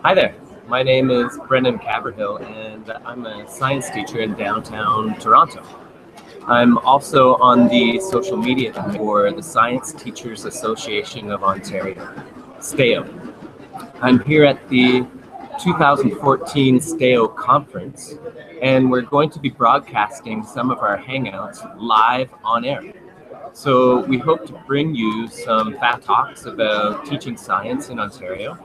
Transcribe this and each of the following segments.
Hi there, my name is Brendan Caverhill and I'm a science teacher in downtown Toronto. I'm also on the social media for the Science Teachers Association of Ontario, STAO. I'm here at the 2014 STAO conference, and we're going to be broadcasting some of our hangouts live on air. So we hope to bring you some fat talks about teaching science in Ontario,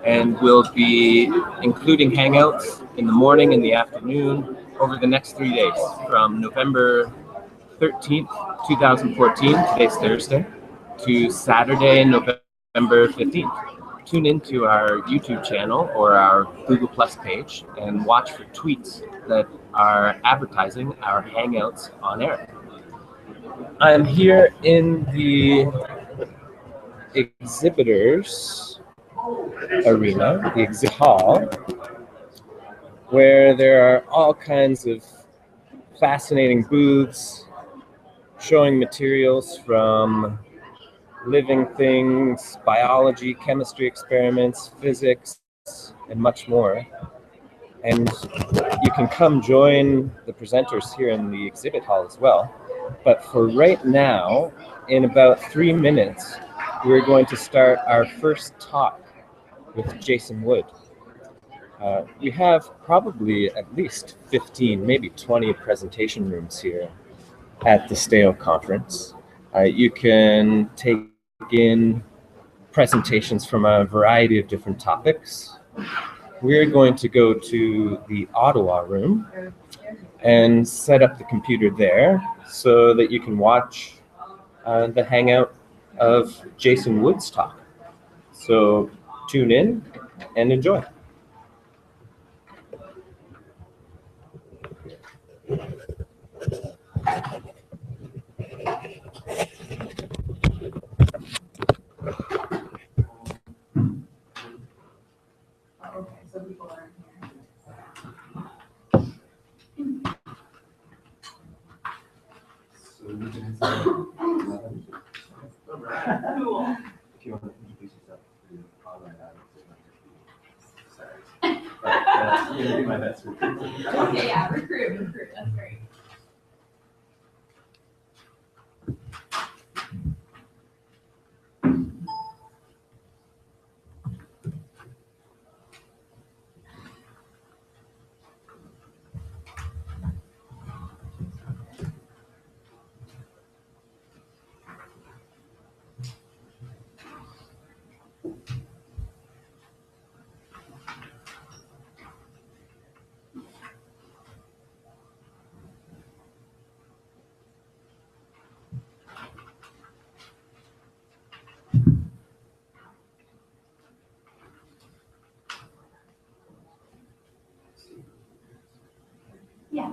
and we'll be including hangouts in the morning and the afternoon over the next 3 days, from November 13th, 2014, today's Thursday, to Saturday, November 15th. Tune into our YouTube channel or our Google Plus page and watch for tweets that are advertising our hangouts on air. I'm here in the exhibitors arena, the exhibit hall, where there are all kinds of fascinating booths showing materials from living things, biology, chemistry experiments, physics, and much more. And you can come join the presenters here in the exhibit hall as well. But for right now, in about 3 minutes, we're going to start our first talk with Jason Wood. We have probably at least 15, maybe 20 presentation rooms here at the STAO conference. You can take in presentations from a variety of different topics. We're going to go to the Ottawa room and set up the computer there so that you can watch the hangout of Jason Wood's talk. So tune in and enjoy. If you want to introduce yourself to the online audience, sorry. But I'm going to do my best to recruit. Okay, yeah, recruit, that's great. Yeah.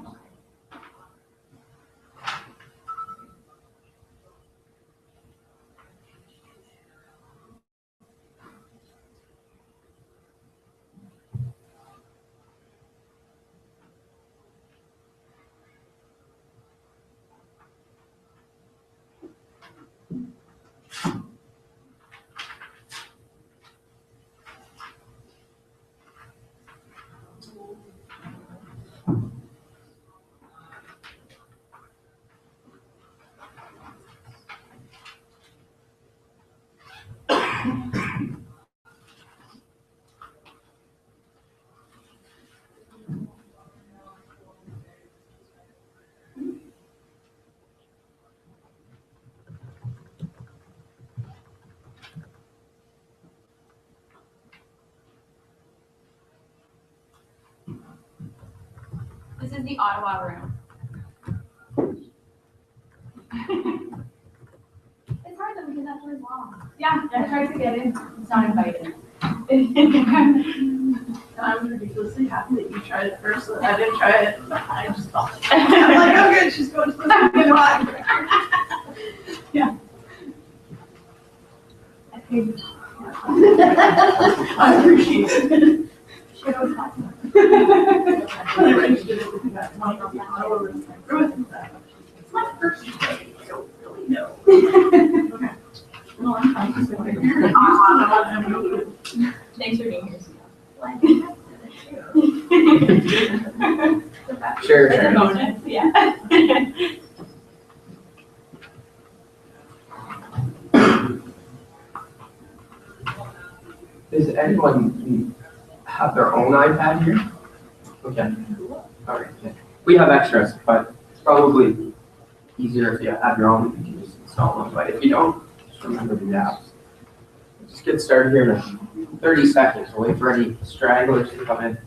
This is the Ottawa room. It's hard though because that door's long. Yeah, I tried to get in. It's not invited. I'm ridiculously happy that you tried it first. So I didn't try it. I just thought. I'm like, oh good, she's going to the Yeah. I appreciate it. She always has it. I arranged it with that money on the It's my first day. I don't really know. Okay. No, I'm fine. Thanks for being here. Sure, It's a sure. bonus, yeah. Does anyone have their own iPad here? Okay. All right. Yeah. We have extras, but it's probably easier if you have your own. You can just install them. But if you don't, just remember the apps. Just get started here in 30 seconds. We'll wait for any stragglers to come in.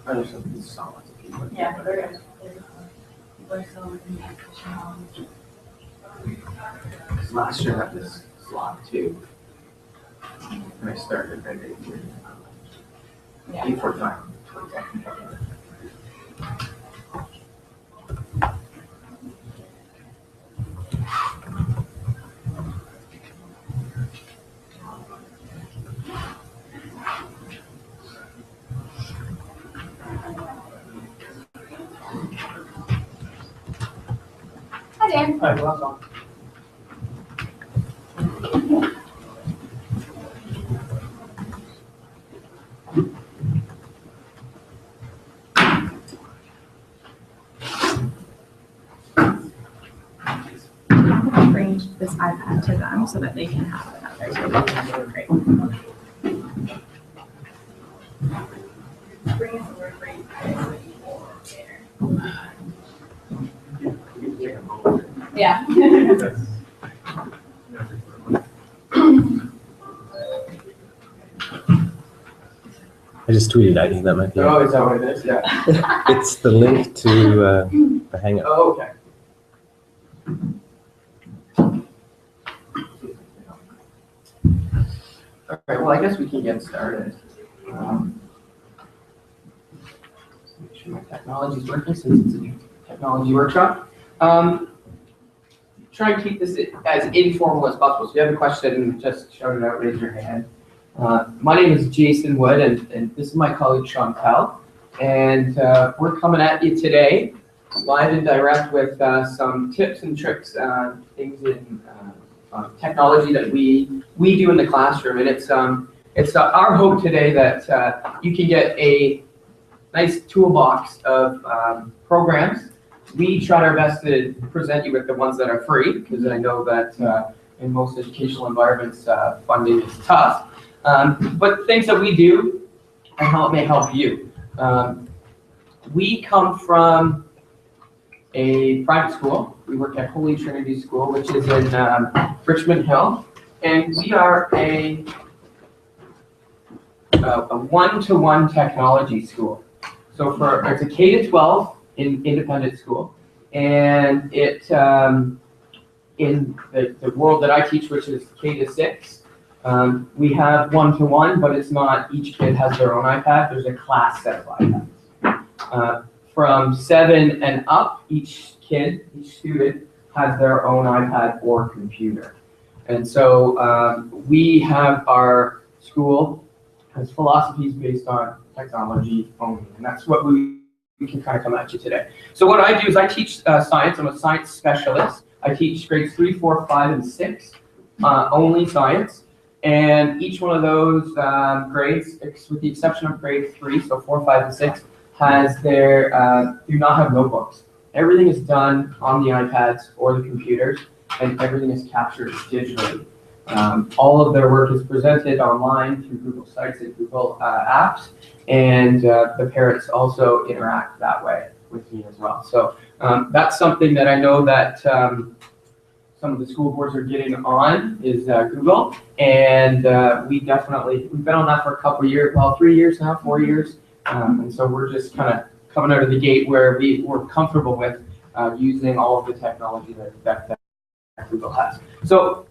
I just have these solid people. Yeah, we're good. Last year I had this slot too. And I started at 8:30. Yeah. 8:45. Hi there. Hi, welcome. Bring this iPad to them so that they can have it at their table. Great. Bring us over for you. Yeah. I just tweeted. I think that might be. Oh, is that what it is? Yeah. It's the link to the Hangout. Oh, okay. All right, well, I guess we can get started. Make sure my technology's working since it's a technology workshop. Try and keep this as informal as possible. So if you have a question, just shout it out, raise your hand. My name is Jason Wood, and this is my colleague Shantel. And we're coming at you today, live and direct, with some tips and tricks, things in technology that we do in the classroom. And it's our hope today that you can get a nice toolbox of programs. We tried our best to present you with the ones that are free, because I know that in most educational environments, funding is tough. But things that we do and how it may help you. We come from a private school. We work at Holy Trinity School, which is in Richmond Hill, and we are a one-to-one technology school. So it's a K-12 independent school, and it in the world that I teach, which is K-6, we have one-to-one, but it's not each kid has their own iPad. There's a class set of iPads. From 7 and up, each student has their own iPad or computer. And so we have our school has philosophies based on technology only, and that's what we can kind of come at you today. So what I do is I teach science. I'm a science specialist. I teach grades 3, 4, 5, and 6, only science. And each one of those grades, with the exception of grade 3, so 4, 5, and 6, has their do not have notebooks. Everything is done on the iPads or the computers, and everything is captured digitally. All of their work is presented online through Google Sites and Google Apps, and the parents also interact that way with me as well. So that's something that I know that some of the school boards are getting on is Google, and we've been on that for a couple of years, well, 3 years now, 4 years, and so we're just kind of coming out of the gate where we're comfortable with using all of the technology that Google has. So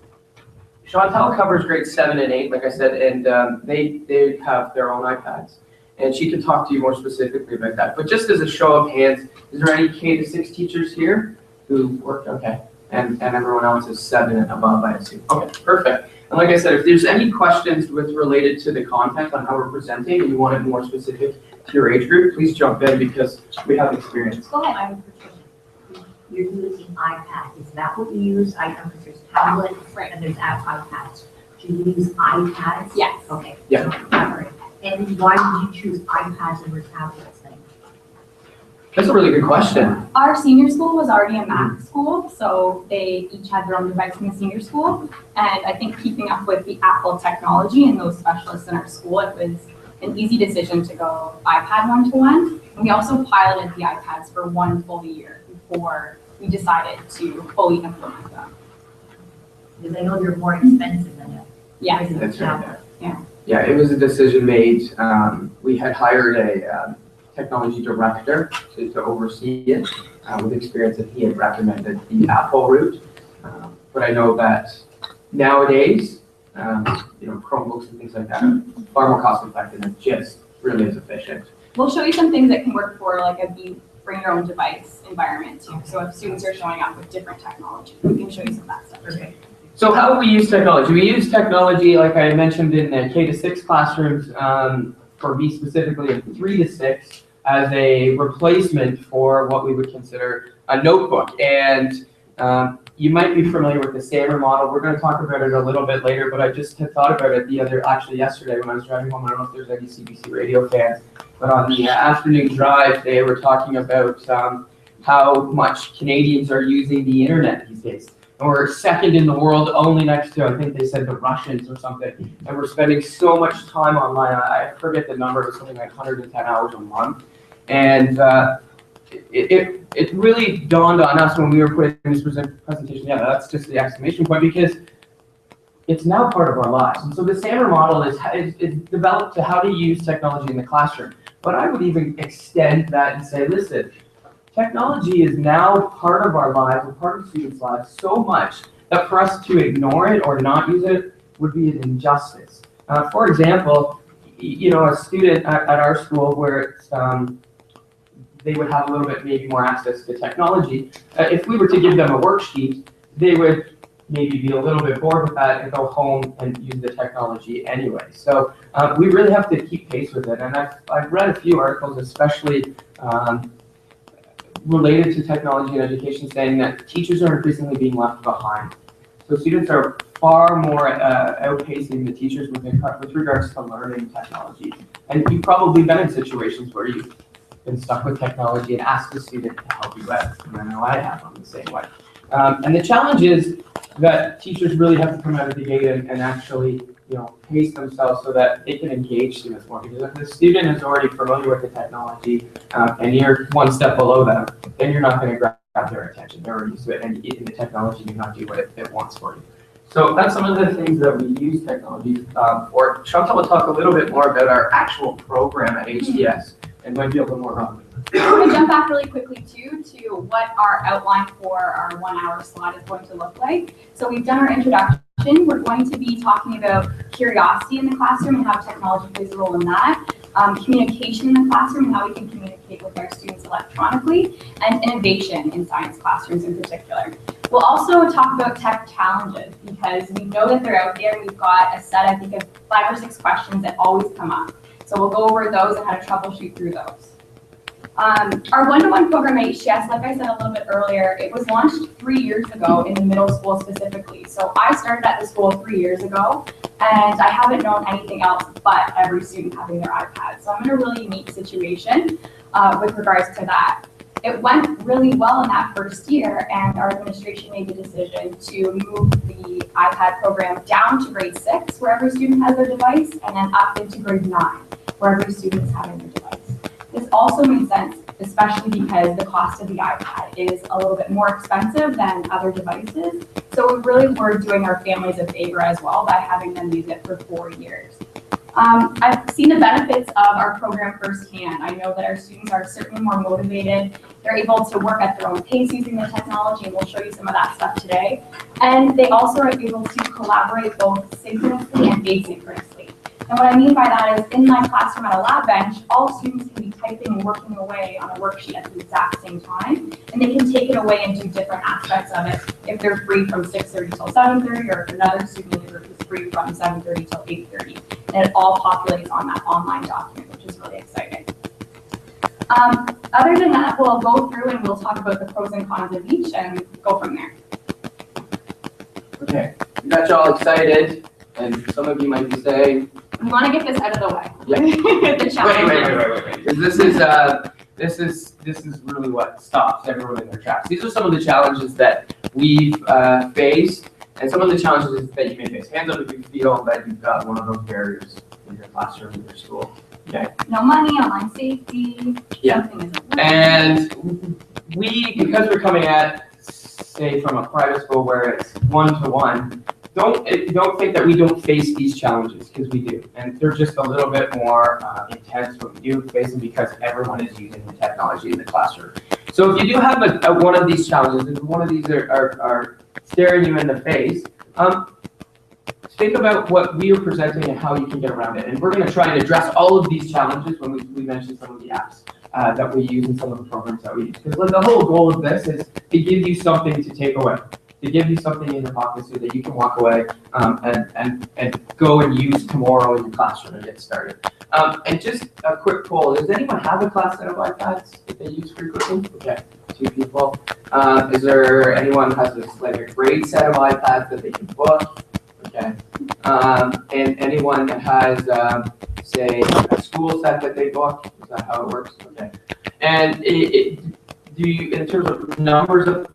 Shantel covers grades 7 and 8, like I said, and they have their own iPads. and she can talk to you more specifically about that. But just as a show of hands, is there any K-6 teachers here who worked? Okay, and everyone else is 7 and above, I assume. Okay, perfect. And like I said, if there's any questions related to the content on how we're presenting and you want it more specific to your age group, please jump in because we have experience. Go ahead. You're using iPad. Is that what you use? I know because there's tablets and there's iPads. Do you use iPads? Yes. Okay. Yeah. All right. And why did you choose iPads over tablets then? That's a really good question. Our senior school was already a Mac school, so they each had their own device in the senior school. And I think keeping up with the Apple technology and those specialists in our school, it was an easy decision to go iPad one-to-one. And we also piloted the iPads for 1 full year before we decided to fully implement them. Because I know they're more expensive than a Yeah. regular That's right. tablet. Yeah, it was a decision made. We had hired a technology director to oversee it with experience that he had recommended the Apple route. But I know that nowadays, Chromebooks and things like that are far more cost effective and just really as efficient. We'll show you some things that can work for like a bring your own device environment too. So if students are showing up with different technology, we can show you some of that stuff too. Okay. So how do we use technology? We use technology, like I mentioned, in the K-6 classrooms, for me specifically in 3 to 6, as a replacement for what we would consider a notebook. And you might be familiar with the SAMR model. We're going to talk about it a little bit later, but I just had thought about it yesterday when I was driving home. I don't know if there's any CBC radio fans, but on the afternoon drive, they were talking about how much Canadians are using the internet these days. And we're second in the world, only next to, I think they said, the Russians or something. And we're spending so much time online. I forget the number, it was something like 110 hours a month. And it really dawned on us when we were putting this presentation together. That's just the exclamation point, because it's now part of our lives. And so the SAMR model is developed to how to use technology in the classroom. But I would even extend that and say, listen, technology is now part of our lives, or part of students' lives, so much that for us to ignore it or not use it would be an injustice. For example, a student at our school where it's, they would have a little bit maybe more access to technology. If we were to give them a worksheet, they would maybe be a little bit bored with that and go home and use the technology anyway. So we really have to keep pace with it. And I've read a few articles, especially related to technology and education, saying that teachers are increasingly being left behind. So students are far more outpacing the teachers with regards to learning technology. And you've probably been in situations where you've been stuck with technology and asked the student to help you out. And I know I have on the same way. And the challenge is that teachers really have to come out of the gate and actually pace themselves so that they can engage students more. Because if the student is already familiar with the technology and you're one step below them, then you're not going to grab their attention. They're already used to it, and in the technology do not do what it wants for you. So that's some of the things that we use technology for. Chantal will talk a little bit more about our actual program at HTS and might be a little more relevant. I'm going to jump back really quickly too to what our outline for our 1 hour slot is going to look like. So we've done our introduction. We're going to be talking about curiosity in the classroom and how technology plays a role in that, communication in the classroom and how we can communicate with our students electronically, and innovation in science classrooms in particular. We'll also talk about tech challenges because we know that they're out there. We've got a set, I think, of 5 or 6 questions that always come up. So we'll go over those and how to troubleshoot through those. Our one-to-one program at HTS, like I said a little bit earlier, it was launched 3 years ago in the middle school specifically. So I started at the school 3 years ago, and I haven't known anything else but every student having their iPad. So I'm in a really unique situation with regards to that. It went really well in that first year, and our administration made the decision to move the iPad program down to grade 6, where every student has their device, and then up into grade 9, where every student is having their device. This also made sense, especially because the cost of the iPad is a little bit more expensive than other devices. So we really were doing our families a favor as well by having them use it for 4 years. I've seen the benefits of our program firsthand. I know that our students are certainly more motivated. They're able to work at their own pace using the technology, and we'll show you some of that stuff today. And they also are able to collaborate both synchronously and asynchronously. And what I mean by that is in my classroom at a lab bench, all students can be typing and working away on a worksheet at the exact same time. And they can take it away and do different aspects of it if they're free from 6:30 till 7:30, or if another student in the group is free from 7:30 till 8:30. And it all populates on that online document, which is really exciting. Other than that, we'll go through and we'll talk about the pros and cons of each and go from there. Okay, we got you all excited, and some of you might be saying, We want to get this out of the way. Yeah. The challenge. wait. Because this is really what stops everyone in their tracks. These are some of the challenges that we've faced, and some of the challenges that you may face. Hands up if you feel that you've got one of those barriers in your classroom, in your school. Okay. No money, online safety. Yeah. Something isn't working. And because we're coming at, say, from a private school where it's one-to-one, don't think that we don't face these challenges, because we do. And they're just a little bit more intense, but we do face them because everyone is using the technology in the classroom. So if you do have one of these challenges, if one of these are staring you in the face, think about what we are presenting and how you can get around it. And we're going to try and address all of these challenges when we mention some of the apps that we use and some of the programs that we use. Because the whole goal of this is to give you something to take away, to give you something in your pocket so that you can walk away and go and use tomorrow in your classroom and get started. And just a quick poll, does anyone have a class set of iPads that they use frequently? Okay, 2 people. Is there anyone who has a grade set of iPads that they can book? Okay. And anyone that has, say, a school set that they book, is that how it works? Okay. And do you, in terms of numbers of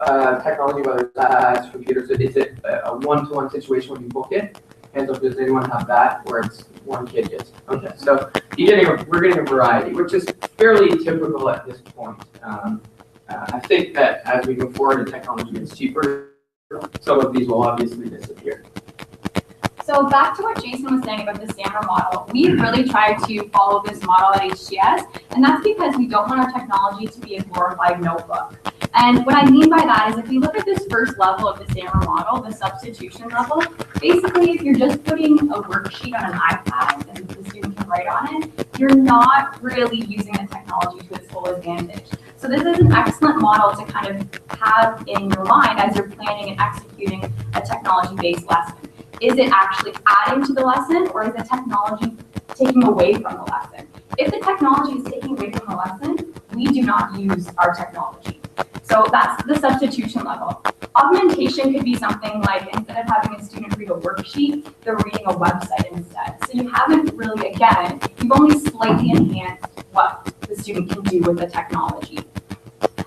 technology, whether it's computers, is it a one-to-one situation when you book it? And so does anyone have that where it's one kid gets? Okay, so we're getting a variety, which is fairly typical at this point. I think that as we go forward and technology gets cheaper, some of these will obviously disappear. So back to what Jason was saying about the SAMR model, we really try to follow this model at HTS, and that's because we don't want our technology to be a glorified notebook. And what I mean by that is if we look at this first level of the SAMR model, the substitution level, basically if you're just putting a worksheet on an iPad and the student can write on it, you're not really using the technology to its full advantage. So this is an excellent model to kind of have in your mind as you're planning and executing a technology-based lesson. Is it actually adding to the lesson, or is the technology taking away from the lesson? If the technology is taking away from the lesson, we do not use our technology. So that's the substitution level. Augmentation could be something like, instead of having a student read a worksheet, they're reading a website instead. So you haven't really, again, you've only slightly enhanced what the student can do with the technology.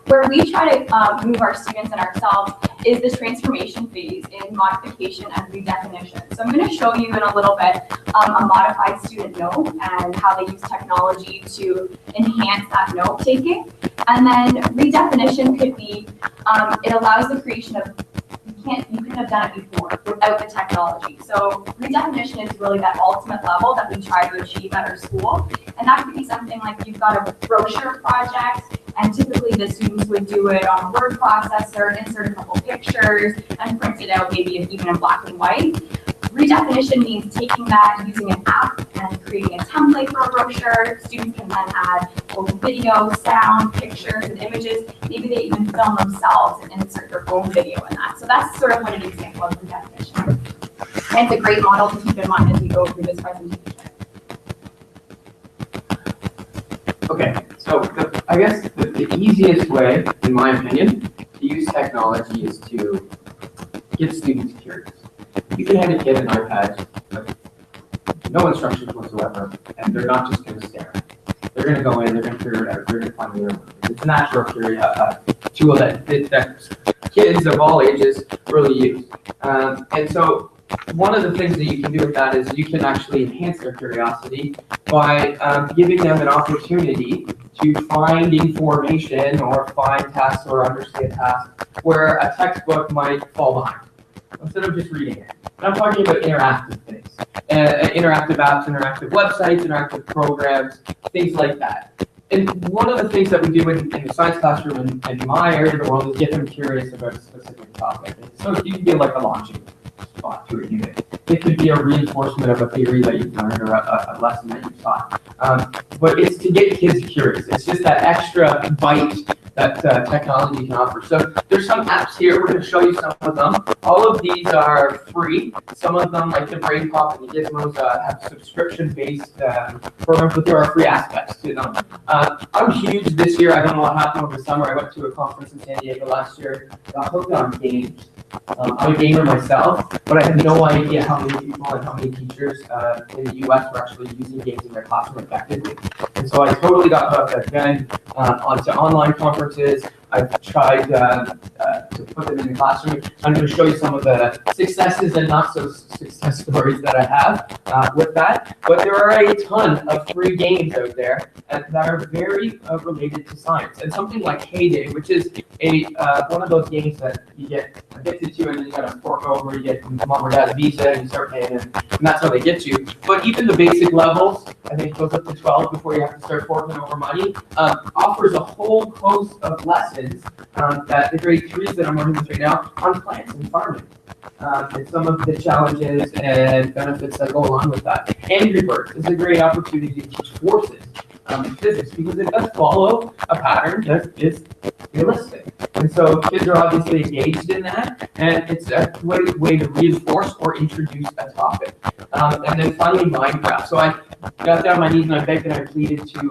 Where we try to move our students and ourselves is the transformation phase in modification and redefinition. So I'm going to show you in a little bit a modified student note and how they use technology to enhance that note taking. And then redefinition could be, it allows the creation of, you couldn't have done it before without the technology. So redefinition is really that ultimate level that we try to achieve at our school. And that could be something like you've got a brochure project, and typically the students would do it on a word processor, insert a couple pictures, and print it out maybe even in black and white. Redefinition means taking that, using an app, and creating a template for a brochure. Students can then add both video, sound, pictures, and images. Maybe they even film themselves and insert their own video in that. So that's sort of what an example of redefinition. And it's a great model to keep in mind as we go through this presentation. Okay, so I guess the easiest way, in my opinion, to use technology is to get students curious. You can hand a kid an iPad with no instructions whatsoever, and they're not just going to stare at it. They're going to go in, they're going to figure it out, they're going to find their own. It's a natural tool that kids of all ages really use. And so one of the things that you can do with that is you can actually enhance their curiosity by giving them an opportunity to find information or find tasks or understand tasks where a textbook might fall behind, instead of just reading it. And I'm talking about interactive things, interactive apps, interactive websites, interactive programs, things like that. And one of the things that we do in the science classroom in my area of the world is get them curious about a specific topic. So you can be like a launching taught through a unit. It could be a reinforcement of a theory that you've learned or a lesson that you've taught. But it's to get kids curious. It's just that extra bite that technology can offer. So there's some apps here. We're going to show you some of them. All of these are free. Some of them, like the Brain Pop and the Gizmos, have subscription-based programs, but there are free aspects to them. I'm huge this year. I don't know what happened over the summer. I went to a conference in San Diego last year. Got hooked on games. I'm a gamer myself, but I had no idea how many people and how many teachers in the U.S. were actually using games in their classroom effectively. And so I totally got hooked. I've been onto online conferences. I've tried to put them in the classroom. I'm going to show you some of the successes and not so success stories that I have with that. But there are a ton of free games out there that are very related to science. And something like K-8, which is one of those games that you get addicted to, and then you got to fork over, you get mom or dad's visa, and you start paying, and that's how they get you. But even the basic levels, I think it goes up to 12 before you have to start forking over money, offers a whole host of lessons that the grade 3s that I'm working with right now on plants and farming. And some of the challenges and benefits that go along with that. Angry Birds is a great opportunity to teach forces in physics because it does follow a pattern that is realistic. And so kids are obviously engaged in that, and it's a great way to reinforce or introduce a topic. And then finally, Minecraft. So I got down on my knees and I begged and I pleaded to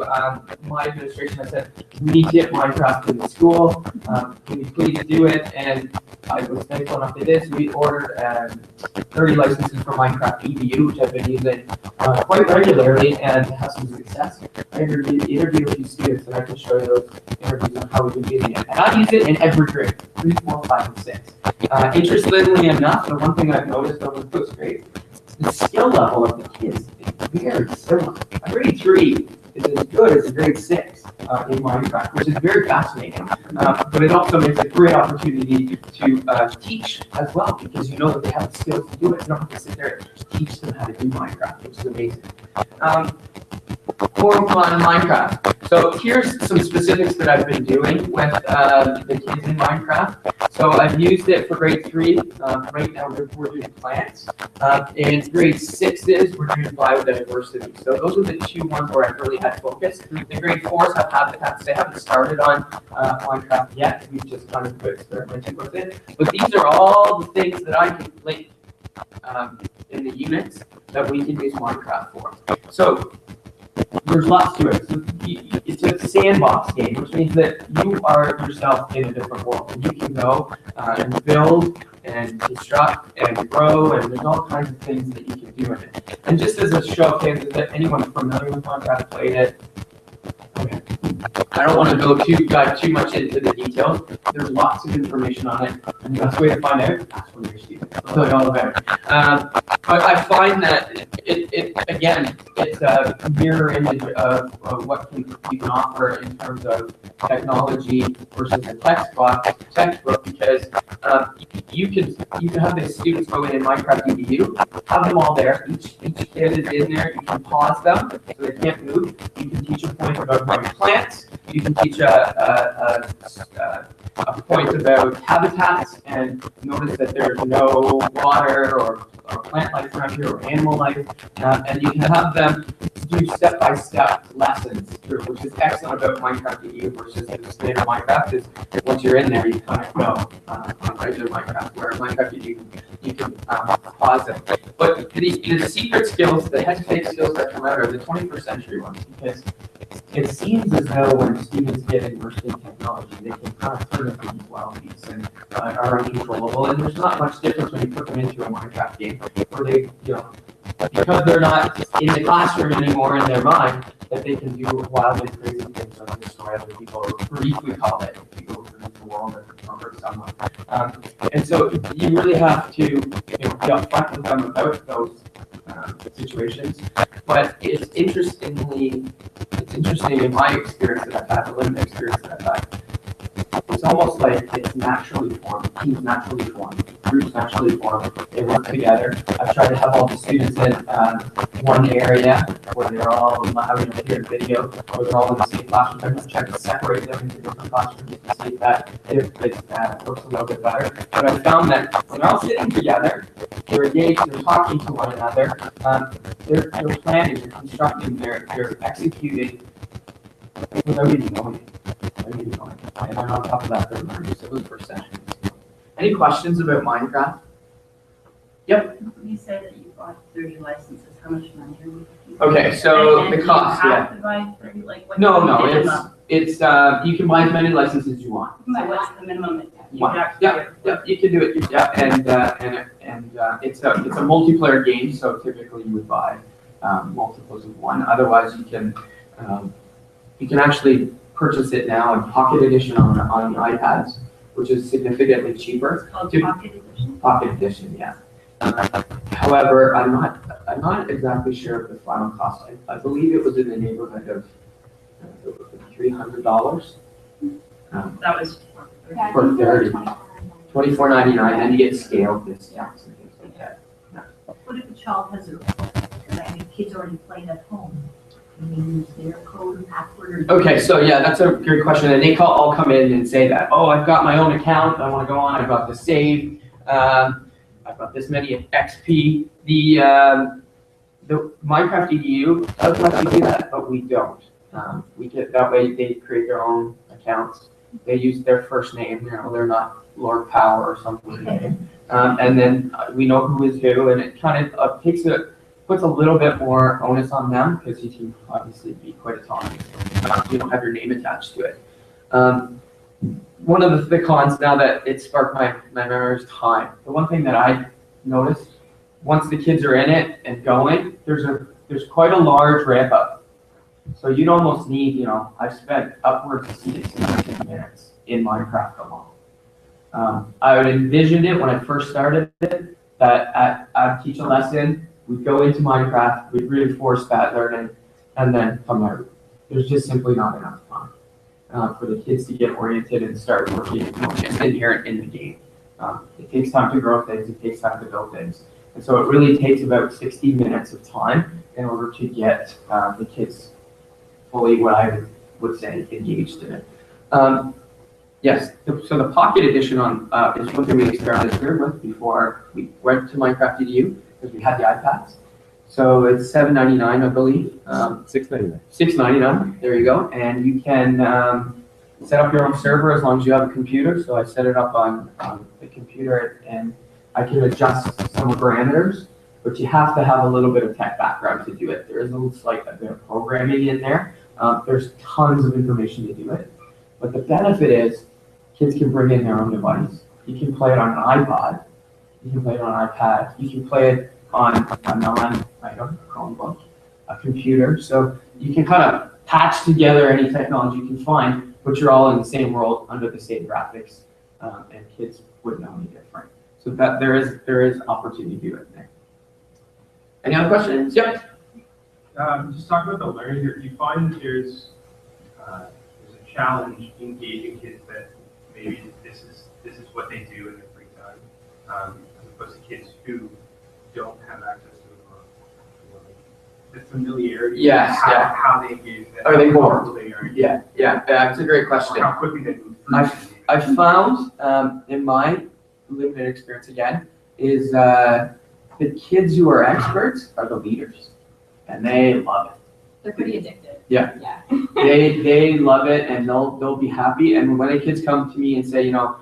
my administration. I said, we need to get Minecraft in the school. Can you please do it? And I was thankful enough to this. We ordered 30 licenses for Minecraft EDU, which I've been using quite regularly and have some success. I interviewed a few students, and I can show you those interviews on how we've been using it. And I use it in every grade, 3, 4, 5, and 6. Interestingly enough, the one thing I've noticed over those grades, the skill level of the kids is very similar. A grade 3 is as good as a grade 6 in Minecraft, which is very fascinating. But it also makes a great opportunity to teach as well, because you know that they have the skills to do it. You don't have to sit there and teach them how to do Minecraft, which is amazing. More on Minecraft. So here's some specifics that I've been doing with the kids in Minecraft. So I've used it for grade 3. Right now we're doing plants. In grade 6s, we're doing biodiversity. So those are the 2 ones where I've really had focus. The grade 4s have habitats. They haven't started on Minecraft yet. We've just kind of experimented with it. But these are all the things that I can link in the units that we can use Minecraft for. So there's lots to it. So it's a sandbox game, which means that you are yourself in a different world. And you can go and build and construct and grow, and there's all kinds of things that you can do in it. And just as a show of hands, is that anyone familiar with Minecraft played it? Okay. I don't want to go too much into the details. There's lots of information on it, and the best way to find out is ask one of your students. I'll tell you all about it. But I find that it's a mirror image of what you can offer in terms of technology versus a textbook, because you can have the students go in Minecraft EDU, have them all there. Each kid is in there. You can pause them so they can't move. You can teach a point about growing plants. You can teach a point about habitats and notice that there's no water or plant life around here or animal life. And you can have them do step-by-step lessons through, which is excellent about Minecraft EDU versus the standard Minecraft. Is once you're in there, you kind of know on regular Minecraft, where Minecraft EDU, you can pause it. But the secret skills, the head-to-face skills that come out are the 21st century ones, because it seems as though when students get immersed in technology, they can kind of turn into these wild beasts and are uncontrollable. And there's not much difference when you put them into a Minecraft game, where they, because they're not in the classroom anymore in their mind, that they can do wildly crazy things and destroy other people, or grief, we call it. People who grief the world or hurt someone. And so you really have to be upfront with them about those situations. But it's interesting in my experience that I've had, the limited experience that I've had. It's almost like it's naturally formed, teams naturally formed, groups naturally formed, they work together. I've tried to have all the students in one area where they're all, how we don't hear the video, where they're all in the same classroom. I've tried to separate them into different classrooms to see that it works a little bit better. But I found that when they're all sitting together they're engaged, they're talking to one another, they're planning, they're constructing, they're executing without even knowing it. And then on top of that, they're learning civil percent. Any questions about Minecraft? Yep. You say that you bought 30 licenses, how much money are you? Okay, so the cost, You yeah. have to buy 30, like, what's No, the no, minimum? it's you can buy as many licenses as you want. So what's the minimum that you One. have to do? Yeah, you can do it, yeah, and it's a multiplayer game, so typically you would buy multiples of one. Otherwise, you can actually purchase it now in Pocket Edition on iPads, which is significantly cheaper. It's called To- Pocket Edition? Pocket Edition, yeah. However, I'm not exactly sure of the final cost. I believe it was in the neighborhood of $300. That was for Yeah, I For think they're 30. $24.99. $24.99, and you get scaled discounts and things like that. What if a child has a, I mean, kids already playing at home? Can they use their code, password, or? Okay, so yeah, that's a great question, and they all come in and say that, oh, I've got my own account, I want to go on, I've got the save, I've got this many XP. The Minecraft EDU does let you do that, but we don't. We get that way they create their own accounts. They use their first name, they're not Lord Power or something. And then we know who is who, and it kind of puts a little bit more onus on them because you can obviously be quite autonomous. You don't have your name attached to it. One of the cons, now that it sparked my memory, is time. The one thing that I noticed, once the kids are in it and going, there's quite a large ramp up. So you'd almost need, I've spent upwards of 60 minutes in Minecraft alone. I would envision it when I first started it, that I'd teach a lesson, we'd go into Minecraft, we'd reinforce that learning, and then come out. There's just simply not enough time for the kids to get oriented and start working, just inherent in the game. It takes time to grow things, it takes time to build things. And so it really takes about 60 minutes of time in order to get the kids fully, what I would say, engaged in it. Yes, so the Pocket Edition is something we experimented with before we went to Minecraft EDU, because we had the iPads. So it's $7.99, I believe. $6.99. $6.99, there you go. And you can set up your own server as long as you have a computer. So I set it up on the computer, and I can adjust some parameters, but you have to have a little bit of tech background to do it. There is a slight bit of programming in there. There's tons of information to do it. But the benefit is kids can bring in their own device. You can play it on an iPod. You can play it on an iPad. You can play it on a non-item, Chromebook, a computer. So you can kind of patch together any technology you can find, but you're all in the same world under the same graphics, and kids wouldn't know any different. So that there is opportunity to do it there. Any other questions? Yep. Just talking about the learning here, do you find that there's a challenge engaging kids that maybe this is what they do in their free time, as opposed to kids who don't have access to the familiarity? Yes, how, yeah. how they engage, that, Are they how bored? comfortable they are, Yeah, that's a great question. or how quickly they move through. I found in my limited experience again is the kids who are experts are the leaders, and they love it. They're pretty addicted. Yeah. Yeah. They love it, and they'll be happy. And when the kids come to me and say, I don't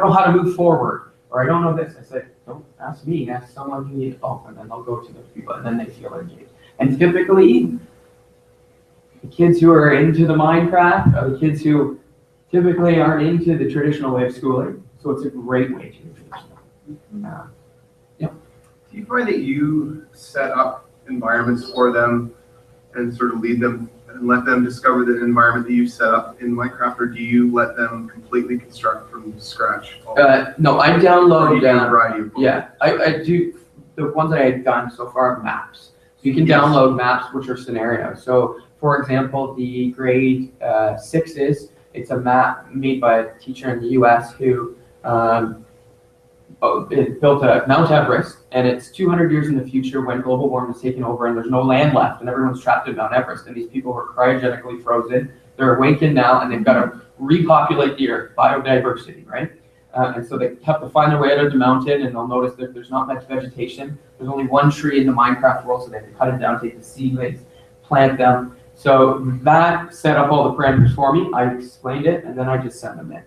know how to move forward, or I don't know this, I say, don't ask me, ask someone who needs help, and then they'll go to those people, and then they feel engaged. And typically, the kids who are into the Minecraft are the kids who typically aren't into the traditional way of schooling, so it's a great way to introduce them. Do you find that you set up environments for them and sort of lead them and let them discover the environment that you set up in Minecraft, or do you let them completely construct from scratch? No, I Or download. do you do a variety of both? Yeah, I do. The ones that I've done so far are maps. So you can download maps, which are scenarios. So, for example, the grade 6s, it's a map made by a teacher in the U.S. who built a Mount Everest, and it's 200 years in the future when global warming is taking over and there's no land left and everyone's trapped in Mount Everest, and these people were cryogenically frozen. They're awakened now, and they've got to repopulate the earth, biodiversity, right? And so they have to find their way out of the mountain, and they'll notice that there's not much vegetation. There's only one tree in the Minecraft world, so they have to cut it down, take the seedlings, plant them. So that set up all the parameters for me. I explained it, and then I just sent them in.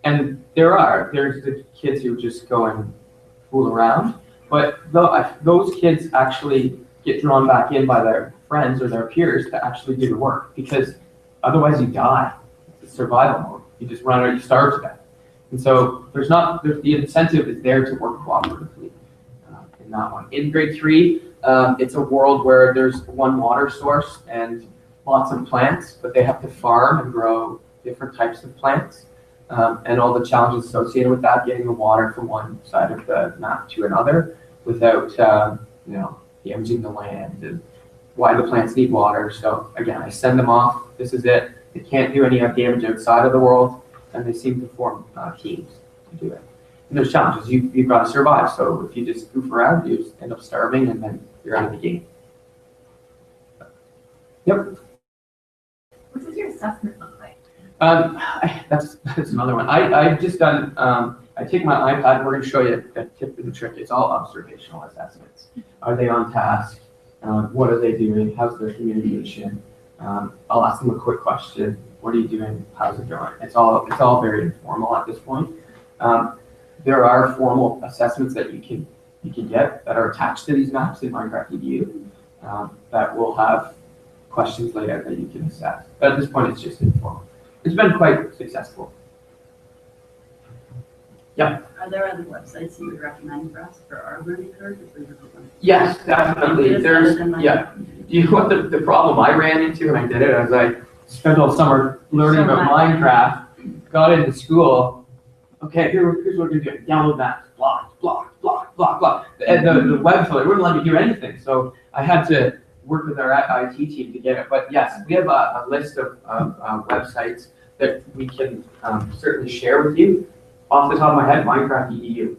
And there's the kids who just go and fool around, but those kids actually get drawn back in by their friends or their peers to actually do the work, because otherwise you die. It's survival mode. You just run out, you starve to death. And so the incentive is there to work cooperatively in that one. In grade 3, it's a world where there's one water source and lots of plants, but they have to farm and grow different types of plants. And all the challenges associated with that, getting the water from one side of the map to another without, damaging the land, and why the plants need water. So again, I send them off. This is it. They can't do any damage outside of the world, and they seem to form teams to do it. And there's challenges. You've got to survive. So if you just goof around, you just end up starving, and then you're out of the game. Yep. What does your assessment look like? That's another one. I've just done, I take my iPad, we're going to show you a tip and a trick. It's all observational assessments. Are they on task? What are they doing? How's their communication? I'll ask them a quick question. What are you doing? How's it going? It's all very informal at this point. There are formal assessments that you can get that are attached to these maps in Minecraft EDU that will have questions laid out that you can assess. But at this point, it's just informal. It's been quite successful. Yeah. Are there other websites you would recommend for us for our learning curve? Yes, definitely. You know what the problem I ran into when I did it? As I spent all summer learning about Minecraft, got into school. Okay, here's what we're gonna do. Download maps. Block. And the website wouldn't let me do anything. So I had to work with our IT team to get it. But yes, we have a list of websites that we can certainly share with you. Off the top of my head, Minecraft EDU.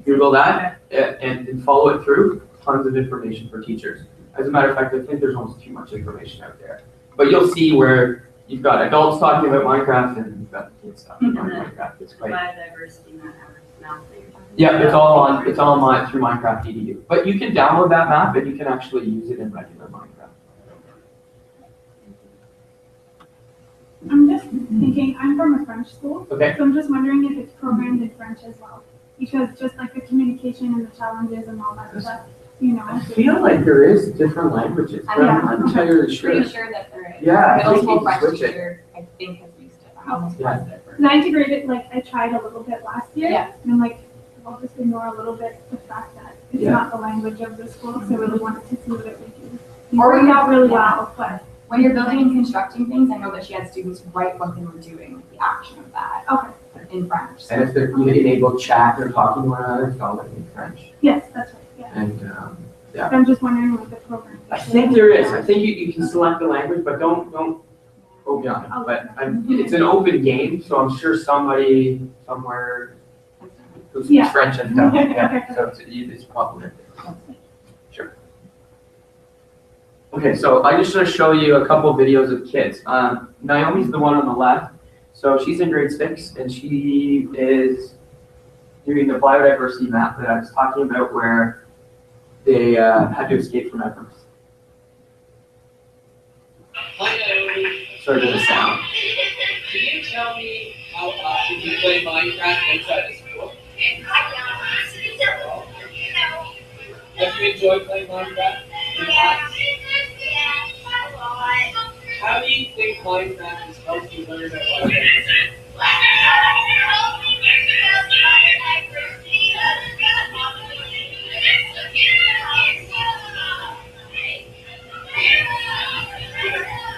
Google that and follow it through. Tons of information for teachers. As a matter of fact, I think there's almost too much information out there. But you'll see where you've got adults talking about Minecraft and you've got kids talking about Minecraft. It's great. Biodiversity map that you're talking about. Yeah, it's all through Minecraft EDU. But you can download that map and you can actually use it in regular Minecraft. I'm just thinking, I'm from a French school, Okay. so I'm just wondering if it's programmed in French as well. Because just like the communication and the challenges and all that stuff, I feel like there is different languages, but I'm not entirely sure. Pretty sure that there is. Yeah, I Middle think school you can French switch it. teacher, I think, has used it. I almost Yeah. passed it for. And I integrated, I tried a little bit last year. Yeah. And I'm like, I'll just ignore a little bit the fact that it's Yeah. not the language of the school, so I really wanted to see what it would do. It Or worked we out have- really yeah. well, but, When you're building and constructing things, I know that she had students write what they were doing, like the action of that okay, in French. So And if you enable chat, they're talking to one another, it's all in French. yes, that's right, yeah. And But I'm just wondering what the program. I think there is. I think you can select the language, but don't go beyond it. But it's an open game, so I'm sure somebody somewhere who speaks Yeah. French and stuff. Yeah, so it's probably. Sure. Okay, so I just want to show you a couple videos of kids. Naomi's the one on the left. So she's in grade 6, and she is doing the biodiversity map that I was talking about, where they had to escape from Everest. Hi, Naomi. Sorry for the sound. Can you tell me how often you play Minecraft inside of school? Have you enjoyed playing Minecraft in the past? How do you think Minecraft has helped you learn about life?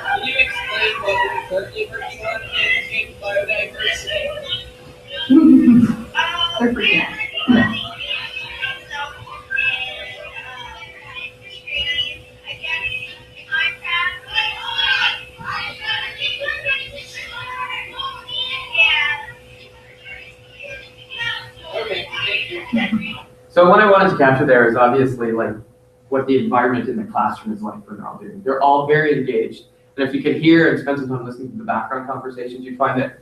Can you explain what the turkey hurts on in biodiversity? they're pretty nice. Okay, thank you. So what I wanted to capture there is obviously what the environment in the classroom is like when they're all doing. They're all very engaged. And if you could hear and spend some time listening to the background conversations, you'd find that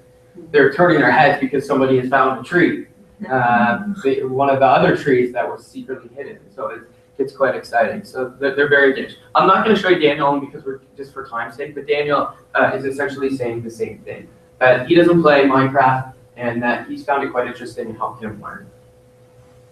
they're turning their heads because somebody has found a tree, one of the other trees that was secretly hidden. So it's quite exciting. So they're very engaged. I'm not going to show you Daniel only because we're just for time's sake, but Daniel is essentially saying the same thing. He doesn't play Minecraft, and that he's found it quite interesting and helped him learn.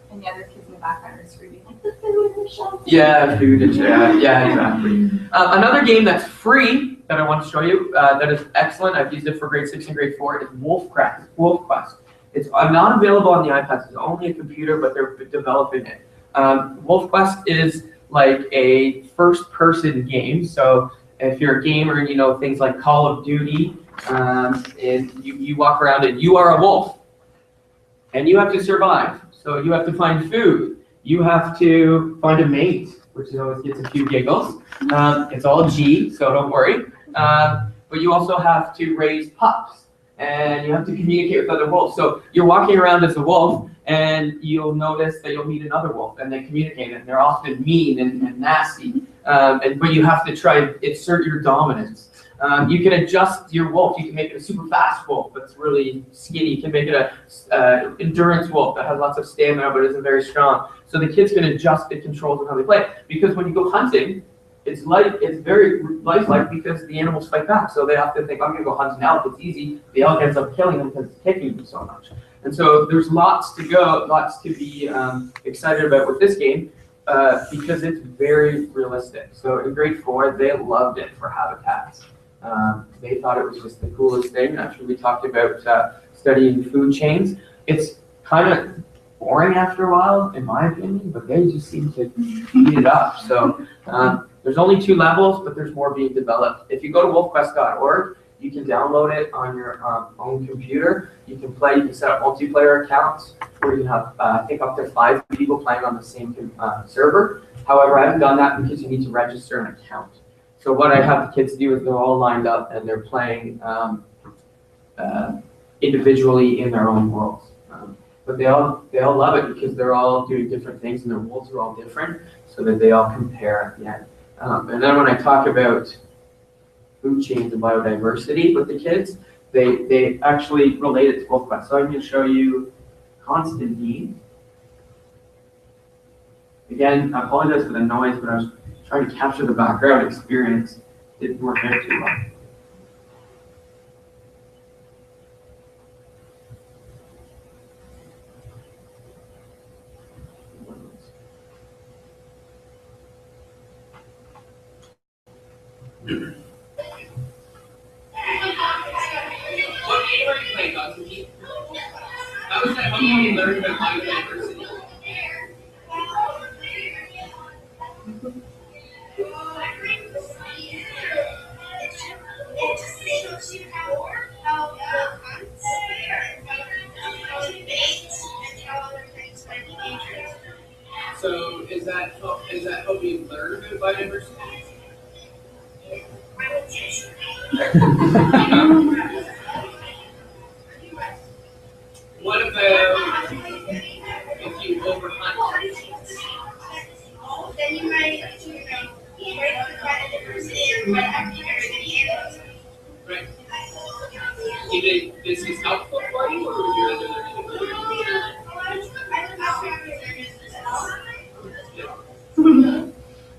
And the other kids in the background are screaming like the food and the shelf. Yeah, food and yeah, exactly. Another game that's free that I want to show you that is excellent. I've used it for grade 6 and grade 4. Is Wolf Quest. It's not available on the iPads. It's only a computer, but they're developing it. Wolf Quest is like a first-person game. So if you're a gamer, you know things like Call of Duty, and you walk around and you are a wolf, and you have to survive. So you have to find food. You have to find a mate, which always gets a few giggles. It's all G, so don't worry. But you also have to raise pups, and you have to communicate with other wolves. So you're walking around as a wolf, and you'll notice that you'll meet another wolf, and they communicate, and they're often mean and nasty. But you have to try and assert your dominance. You can adjust your wolf. You can make it a super fast wolf that's really skinny. You can make it a endurance wolf that has lots of stamina but isn't very strong. So the kids can adjust the controls of how they play. Because when you go hunting, it's very lifelike because the animals fight back. So they have to think, I'm going to go hunt an elk. It's easy. The elk ends up killing them because it's kicking them so much. And so there's lots to be excited about with this game because it's very realistic. So in grade 4, they loved it for habitats. They thought it was just the coolest thing. After we talked about studying food chains, it's kind of boring after a while, in my opinion, but they just seem to eat it up. So there's only 2 levels, but there's more being developed. If you go to wolfquest.org, you can download it on your own computer. You can play. You can set up multiplayer accounts where you can have, I think, up to 5 people playing on the same server. However, I haven't done that because you need to register an account. So what I have the kids do is they're all lined up and they're playing individually in their own worlds. But they all love it because they're all doing different things and their worlds are all different, so that they all compare at the end. And then when I talk about food chains and biodiversity with the kids, they actually relate it to Wolf Quest. So I'm going to show you Constantine. Again, I apologize for the noise, but I was trying to capture the background experience. It didn't work out too well. What game are you playing, Constantine? How is that helping you learn about biodiversity? So is that helping you learn about biodiversity? What about if you overhunt? Then you might right. Do you think this is helpful for you, or would you rather learn?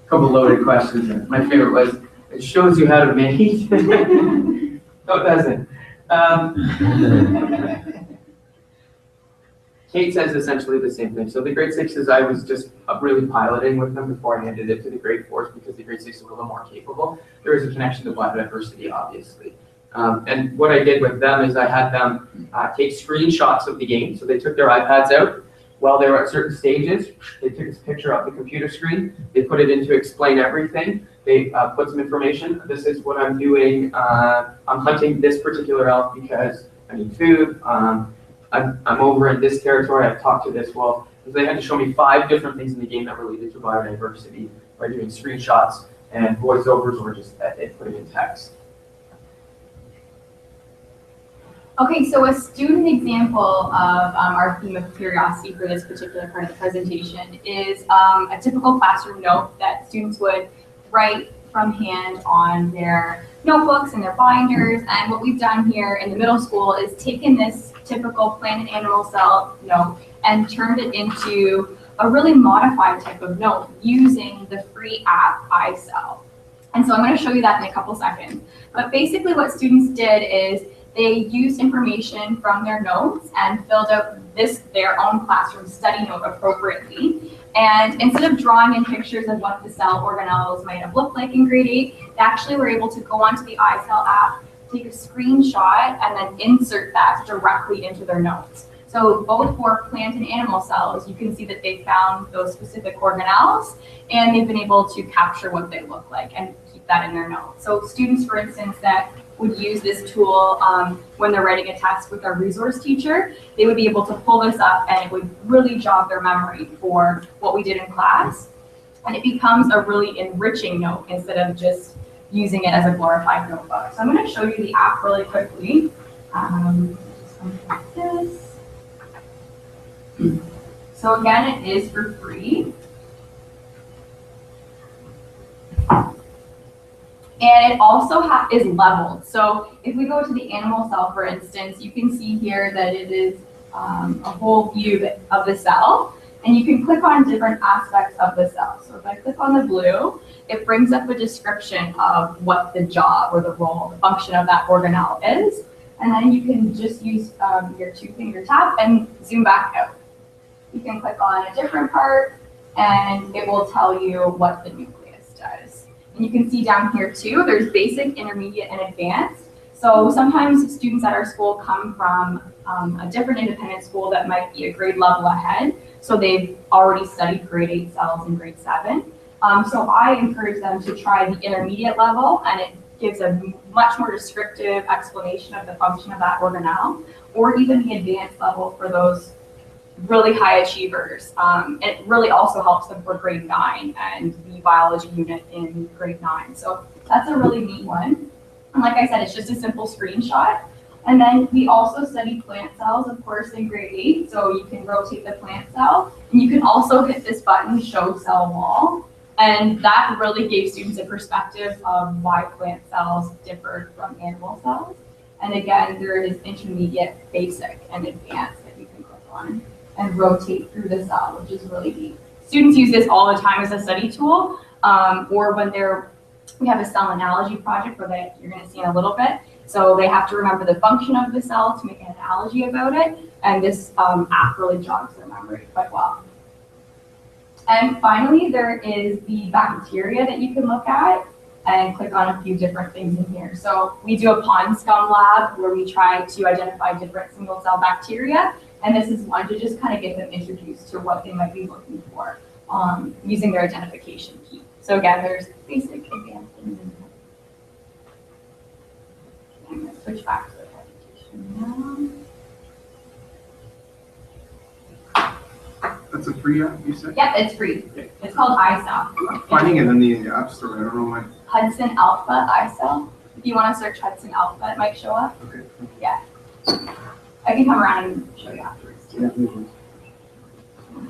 Couple loaded questions there. My favorite was, it shows you how to mate. No, it doesn't. Kate says essentially the same thing. So the grade 6s, I was just really piloting with them before I handed it to the grade 4s because the grade 6s were a little more capable. There is a connection to biodiversity, obviously. And what I did with them is I had them take screenshots of the game. So they took their iPads out while they were at certain stages. They took this picture off the computer screen. They put it into Explain Everything. They put some information. This is what I'm doing. I'm hunting this particular elk because I need food. I'm over in this territory. I've talked to this wolf. So they had to show me 5 different things in the game that related to biodiversity by doing screenshots and voiceovers or just putting in text. Okay, so a student example of our theme of curiosity for this particular part of the presentation is a typical classroom note that students would write from hand on their notebooks and their binders. And what we've done here in the middle school is taken this typical plant and animal cell note and turned it into a really modified type of note using the free app iCell. And so I'm going to show you that in a couple seconds. But basically what students did is they used information from their notes and filled out their own classroom study note appropriately. And instead of drawing in pictures of what the cell organelles might have looked like in grade 8, they actually were able to go onto the iCell app, take a screenshot, and then insert that directly into their notes. So both for plant and animal cells, you can see that they found those specific organelles, and they've been able to capture what they look like and keep that in their notes. So students, for instance, that would use this tool when they're writing a test with our resource teacher, they would be able to pull this up and it would really jog their memory for what we did in class. And it becomes a really enriching note instead of just using it as a glorified notebook. So I'm going to show you the app really quickly. Just like this. So again, it is for free. And it also is leveled. So if we go to the animal cell, for instance, you can see here that it is a whole view of the cell. And you can click on different aspects of the cell. So if I click on the blue, it brings up a description of what the job or the role, the function of that organelle is. And then you can just use your 2-finger tap and zoom back out. You can click on a different part and it will tell you what the nucleus does. And you can see down here too, there's basic, intermediate, and advanced. So sometimes students at our school come from a different independent school that might be a grade level ahead. So they've already studied grade 8 cells in grade 7. So I encourage them to try the intermediate level, and it gives a much more descriptive explanation of the function of that organelle, or even the advanced level for those really high achievers. It really also helps them for grade 9 and the biology unit in grade 9. So that's a really neat one. And like I said, it's just a simple screenshot. And then we also study plant cells, of course, in grade 8. So you can rotate the plant cell. And you can also hit this button, show cell wall. And that really gave students a perspective of why plant cells differ from animal cells. And again, there is intermediate, basic, and advanced that you can click on and rotate through the cell, which is really neat. Students use this all the time as a study tool, or when we have a cell analogy project where you're going to see in a little bit. So they have to remember the function of the cell to make an analogy about it, and this app really jogs their memory quite well. And finally, there is the bacteria that you can look at and click on a few different things in here. So we do a pond scum lab where we try to identify different single cell bacteria. And this is one to just kind of get them introduced to what they might be looking for using their identification key. So again, there's basic, advanced, and I'm going to switch back to the presentation now. That's a free app, you said? Yep, it's free. It's called iCell. Finding it in the App Store, I don't know why. Hudson Alpha iCell. If you want to search Hudson Alpha, it might show up. Okay. Yeah. I can come around and show you afterwards too.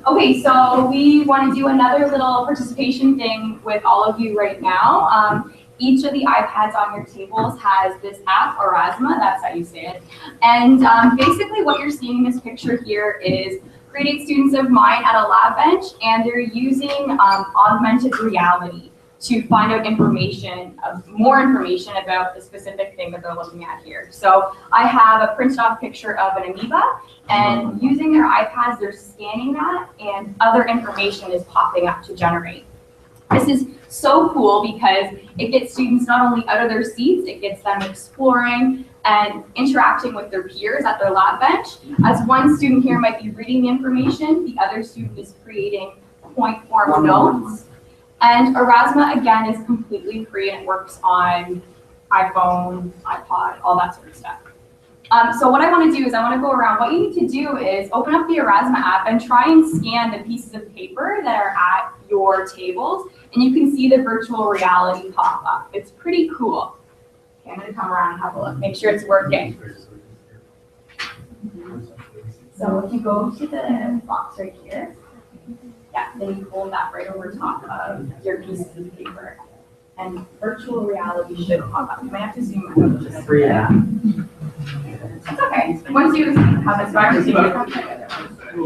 Okay, so we want to do another little participation thing with all of you right now. Each of the iPads on your tables has this app, Erasma, that's how you say it. And basically what you're seeing in this picture here is grade 8 students of mine at a lab bench, and they're using augmented reality to find out more information about the specific thing that they're looking at here. So I have a printed off picture of an amoeba, and using their iPads, they're scanning that, and other information is popping up to generate. This is so cool because it gets students not only out of their seats, it gets them exploring and interacting with their peers at their lab bench. As one student here might be reading the information, the other student is creating point form notes. And Erasma, again, is completely free and it works on iPhone, iPod, all that sort of stuff. So what I want to do is I want to go around. What you need to do is open up the Erasma app and try and scan the pieces of paper that are at your tables. And you can see the virtual reality pop up. It's pretty cool. Okay, I'm going to come around and have a look, make sure it's working. So if you go to the box right here, yeah, then you hold that right over top of your pieces of paper. and virtual reality should pop up. You might have to zoom out just for that. It's okay. Once you have this virus, you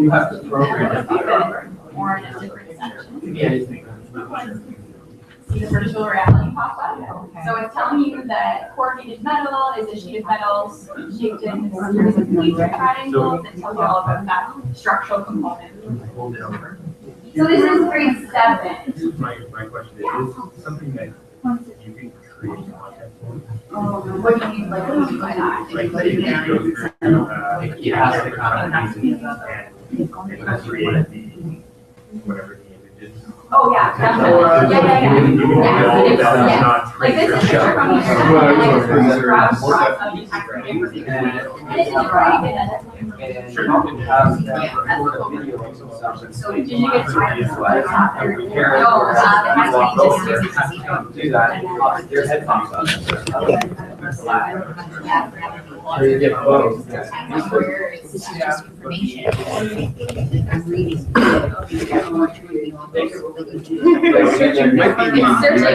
have to program or in a different section. See the virtual reality pop up? So it's telling you that corrugated metal is a sheet of metal shaped in a series of major triangles. It tells you all about that structural component. So this is grade 7. My question is this something that you can create content for? What do you mean, like, what do you mean by that? Like you can go through, it has to come and create the, whatever the image is. Oh, yeah, definitely. Yeah. Like this is a picture from the internet, like this is a grab shot of the accurate information. And it's just pretty good. And you can have that record a video or something. So did you get tired of what's happening? Compare it or walk over, do that, your head pops up. Or you get both. This is just information. I'm reading. It's searching,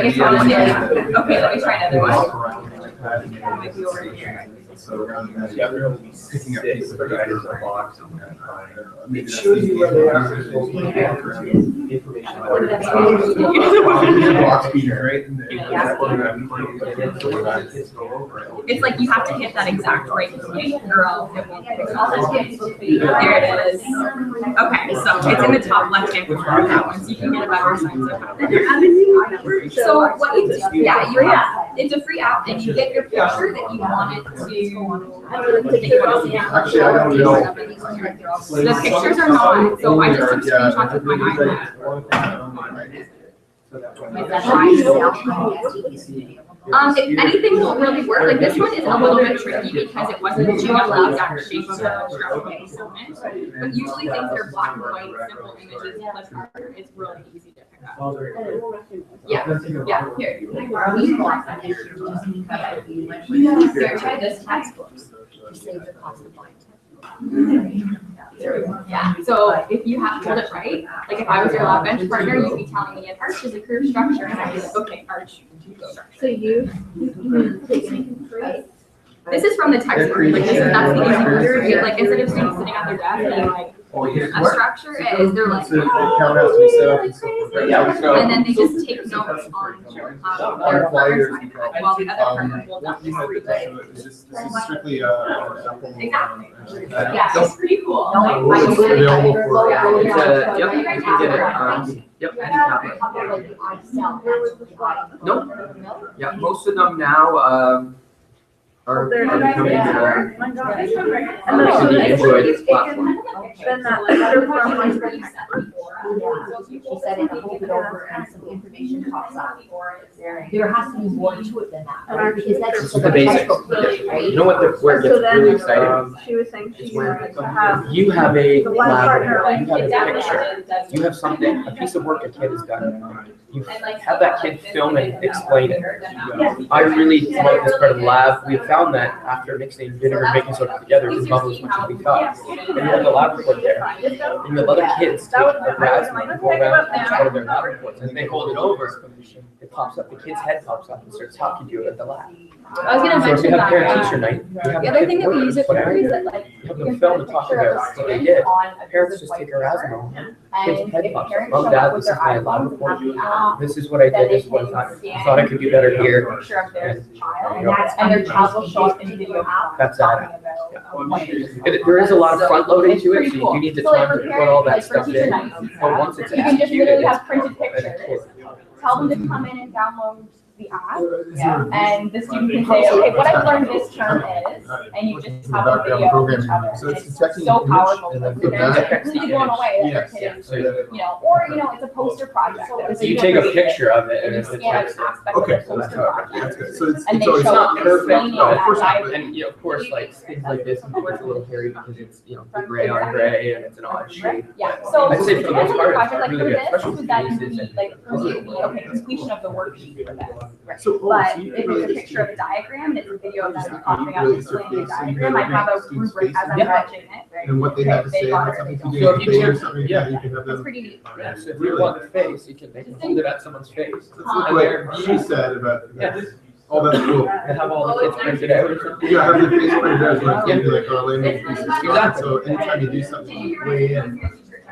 it's probably, okay, let me try another one. Might be over here. So rather than picking up pieces of items in a box. It shows you where they are. It's like you have to hit that exact right point or else it won't. There it is. Okay, so it's in the top left hand corner of that one, so you can get a better sense of how. So what you do, it's a free app, and you get your picture that you want it to. Actually, I don't know. The pictures are not, so I just took screenshots with my iPad. If anything won't really work, like this one is a little bit tricky because it wasn't showing the exact shape of the structural component. But usually things that are black and white, simple images, plus color, it's really easy to pick up. Yeah, here. Here, try this textbook. Yeah, so if you have to hold it right, like if I was your lab bench partner, you'd be telling me an arch is a curved structure, and I'd be like, okay, arch. So you This is from the textbook, like this is, that's the easy part, right? Like instead of students sitting at their desk being like, a structure is, they're like, and then they just take notes on their partner's iPad, while the other partner will not just read it. This is strictly Exactly. Yeah, it's pretty cool. It's available for. Yep, you can get it. Yep, any tablet. Nope. Yeah, most of them now are becoming the Android platform. Then that letter from my friend. She said if you hold it over and some information pops up, there has to be more to it than that, right? Because that's just The basics. right? You know what where it gets really exciting? she was saying she Is when wanted to have. you have a The one lab, partner, you have a picture, you have something, a piece of work a kid has done. You have that kid film and explain it. I really love this part of the lab. We have found that after mixing vinegar and baking soda together, it bubbles as much as we thought. And you have the lab report there. And you have other kids take a raspberry and go around each one of their lab reports. And they hold it over, it pops up, the kid's head pops up and starts talking to you at the lab. I was gonna So if mention you have that. parent teacher night, you have The other thing that we use it for is that like. you have them film and talk about what they did. Parents just take a raspberry. Kid's head pops up. Mom, dad, this is my lab report. This is what I did, this is what I thought I could do better here. Picture of their child, There you go. and their child will show up in video. That's that. Talking There is a lot of front loading to it, It's so pretty you do need the cool. So, like, time to for put all that parents, like, for stuff in. teacher nights, But once it's you can just executed, literally have it's printed pictures. Tell them to come in and download the app, and the student can say, okay, what I've learned this term is, and you just have a video of each other. So And it's it's detecting so an image powerful. and then For put parents, that- they're completely blown away that Yes. their kid, So you know, or, you know, it's a poster project. so you take a picture of it and And it's you scan an text. aspect of Okay, their so poster that's project. good. So it's And they always show not up perfect, explaining no, of that course not. diagram. And you know, of course, like things like this, it's a little hairy because it's, you know, gray on gray and it's an odd shape. Yeah, so I'd say for the most depending on part, the project, like it's for really good, this, especially would that with be cases and like, for me, it would be, okay, completion of the worksheet for this. So, But you if really it's a just picture of a diagram and it's a video of them Just popping up really explaining the surface, so you diagram, I really have a students' rubric as I'm Yeah. watching it. Right? and what they have to They say got about it, something. they If don't. you do a debate or something, Yeah. you can have It's them. pretty neat. Yeah, so if you want the face, you can hold it at someone's face. It's like she said about, Yeah. oh, that's cool. And have all the kids printed out or something. Yeah, have the face printed out, so it's gonna be like, oh, let me. Exactly. So anytime you do something way in,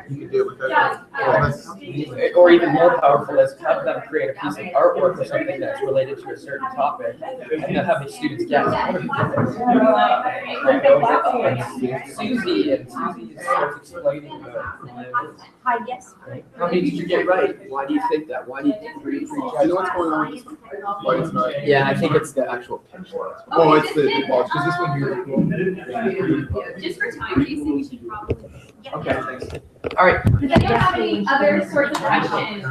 you can do it with that. Oh, that's neat. Or even more powerful is have them create a piece of artwork or something that's related to a certain topic, and then have the students guess. What did Susie and Susie starts explaining about Hi, yes. how many did you get right? Why do you think that? Why do you reach Do you know what's going on with this one? Why it's not? Yeah, I think it's the actual picture. Oh, it's the, well, because this one here. Just for time pacing, we should probably. Okay, thanks. All right. Does anyone have any other sorts of questions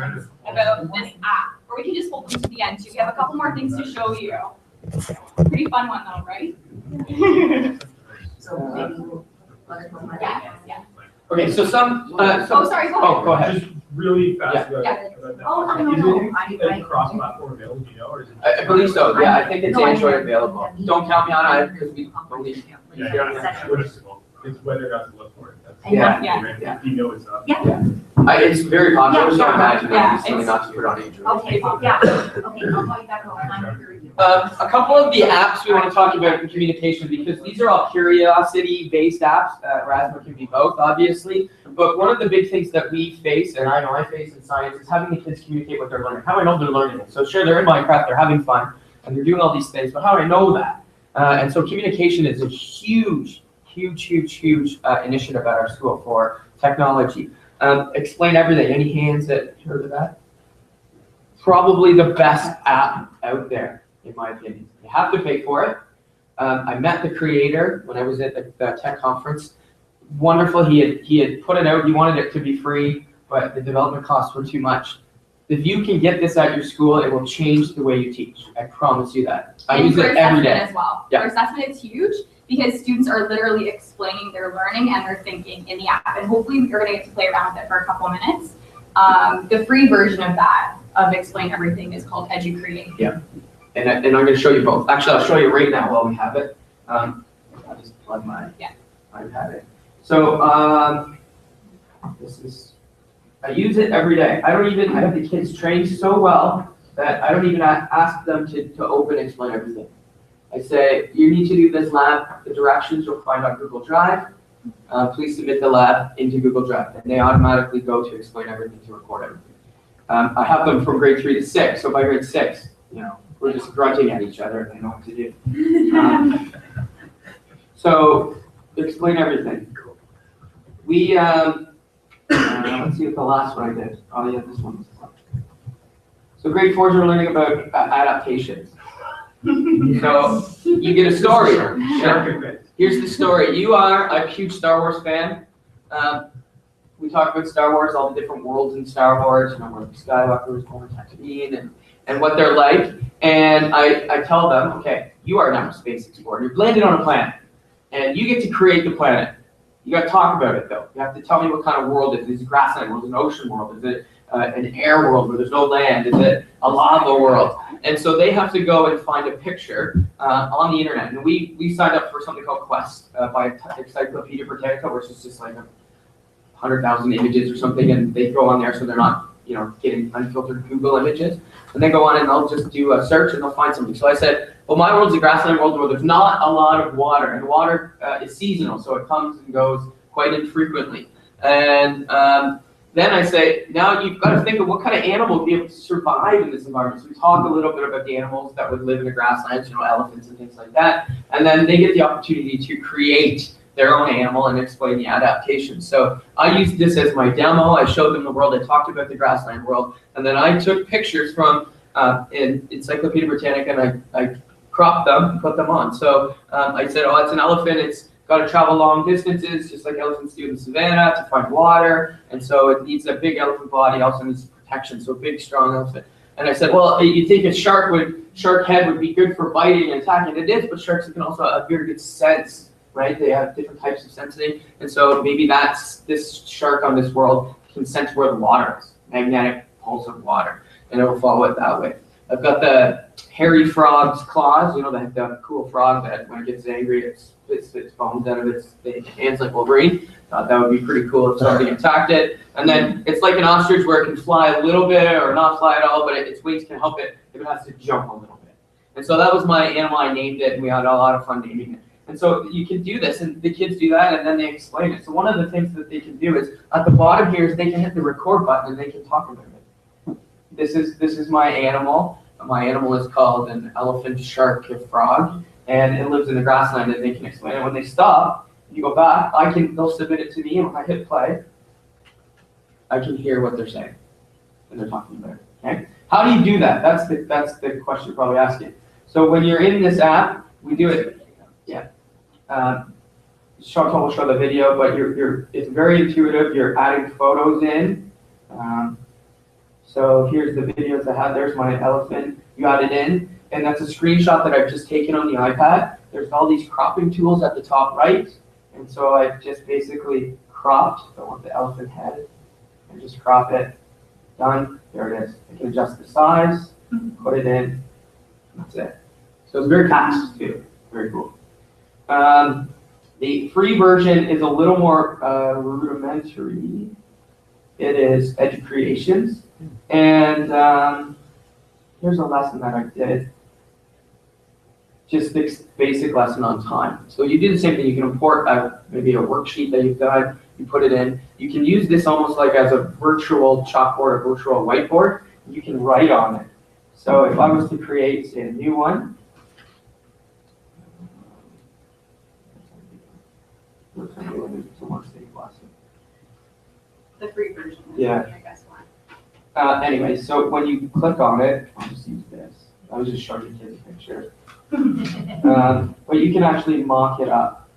about this app? Or we can just hold them to the end too. We have a couple more things to show you. Pretty fun one though, right? So maybe let us know. Yeah. Okay, so some, Oh, sorry, go ahead. oh, go ahead. Just really fast Yeah. about that. Oh, no, Is no, it I- cross-platform available, do you know, or is it? I believe so, yeah, I think it's No, I Android mean- available. Don't count me on it, because we believe. It's whether or not to look for it. That's- Yeah, yeah. If you know it's up. It's very popular, so I imagine Yeah, it's something it's- not to put on Android. Okay, yeah, okay, I'll call you back on time. A couple of the apps we want to talk about in communication, because these are all curiosity-based apps. Erasmus can be both, obviously. But one of the big things that we face, and I know I face in science, is having the kids communicate what they're learning. How do I know they're learning it? So sure, they're in Minecraft, they're having fun, and they're doing all these things, but how do I know that? And so communication is a huge initiative at our school for technology. Explain everything. Any hands that heard of that? Probably the best app out there, in my opinion. You have to pay for it. I met the creator when I was at the tech conference. Wonderful. He had put it out. He wanted it to be free, but the development costs were too much. If you can get this at your school, it will change the way you teach. I promise you that. I use it every day. As well. Yeah. For assessment, it's huge because students are literally explaining their learning and their thinking in the app. And hopefully you're going to get to play around with it for a couple of minutes. The free version of that, of Explain Everything, is called EduCreate. Yeah. And I'm going to show you both. Actually, I'll show you right now while we have it. I'll just plug my iPad in. So this is, I use it every day. I have the kids trained so well that I don't even ask them to open and Explain Everything. I say, you need to do this lab. The directions you'll find on Google Drive. Please submit the lab into Google Drive. And they automatically go to Explain Everything to record everything. I have them from grade 3 to 6. So by grade 6, we're just grunting at each other and they know what to do. So Explain Everything. We, let's see what the last one I did. Oh yeah, this one. So grade 4s are learning about adaptations. So you get a story. Sure. Here's the story. You are a huge Star Wars fan. We talk about Star Wars, all the different worlds in Star Wars, where Skywalker was born, Tatooine, and what they're like. And I tell them, okay, you are now a space explorer. You've landed on a planet, and you get to create the planet. You got to talk about it, though. You have to tell me what kind of world it is. Is it a grassland world? Is it an ocean world? Is it an air world where there's no land? Is it a lava world? And so they have to go and find a picture on the internet. And we signed up for something called Quest by Encyclopedia Britannica, which is just like 100,000 images or something, and they go on there so they're not, getting unfiltered Google images. And they go on and they'll just do a search and they'll find something. So I said, well, my world's a grassland world where there's not a lot of water, and water is seasonal, so it comes and goes quite infrequently. And then I say, now you've got to think of what kind of animal would be able to survive in this environment. So we talk a little bit about the animals that would live in the grasslands, elephants and things like that. And then they get the opportunity to create their own animal and explain the adaptation. So I used this as my demo. I showed them the world. I talked about the grassland world. And then I took pictures from in Encyclopedia Britannica and I cropped them and put them on. So I said, oh, it's an elephant. It's got to travel long distances, just like elephants do in the savannah, to find water. And so it needs a big elephant body, also needs protection, so a big, strong elephant. And I said, well, you think a shark head would be good for biting and attacking. It is, but sharks can also have very good sense, right? They have different types of sensing. And so maybe this shark on this world can sense where the water is, magnetic pulse of water, and it will follow it that way. I've got the hairy frog's claws, you know, the cool frog that when it gets angry, it spits its bones out of its hands like Wolverine. Thought that would be pretty cool if something attacked it. And then it's like an ostrich where it can fly a little bit or not fly at all, but its wings can help it if it has to jump a little bit. And so that was my animal. I named it, and we had a lot of fun naming it. And so you can do this, and the kids do that, and then they explain it. So one of the things that they can do is, at the bottom here, is they can hit the record button, and they can talk about it. This is my animal. My animal is called an elephant shark frog, and it lives in the grassland, and they can explain it. When they stop, you go back, they'll submit it to me, and when I hit play, I can hear what they're saying, and they're talking about it, okay? How do you do that? That's the question you're probably asking. So when you're in this app, we do it, yeah. Chantal will show the video, but it's very intuitive. You're adding photos in. So here's the videos I have. There's my elephant. You add it in, and that's a screenshot that I've just taken on the iPad. There's all these cropping tools at the top right, and so I've just basically cropped. I want the elephant head, and just crop it. Done. There it is. I can adjust the size, put it in. That's it. So it's very fast too. Very cool. The free version is a little more rudimentary. It is Educreations, and here's a lesson that I did. Just this basic lesson on time. So you do the same thing. You can import maybe a worksheet that you've done. You put it in. You can use this almost like as a virtual chalkboard, a virtual whiteboard. You can write on it. So if I was to create, say, a new one. The free version. Yeah. I guess one. Anyway, so when you click on it, I'll just use this. I was just showing you kids a picture. But you can actually mock it up,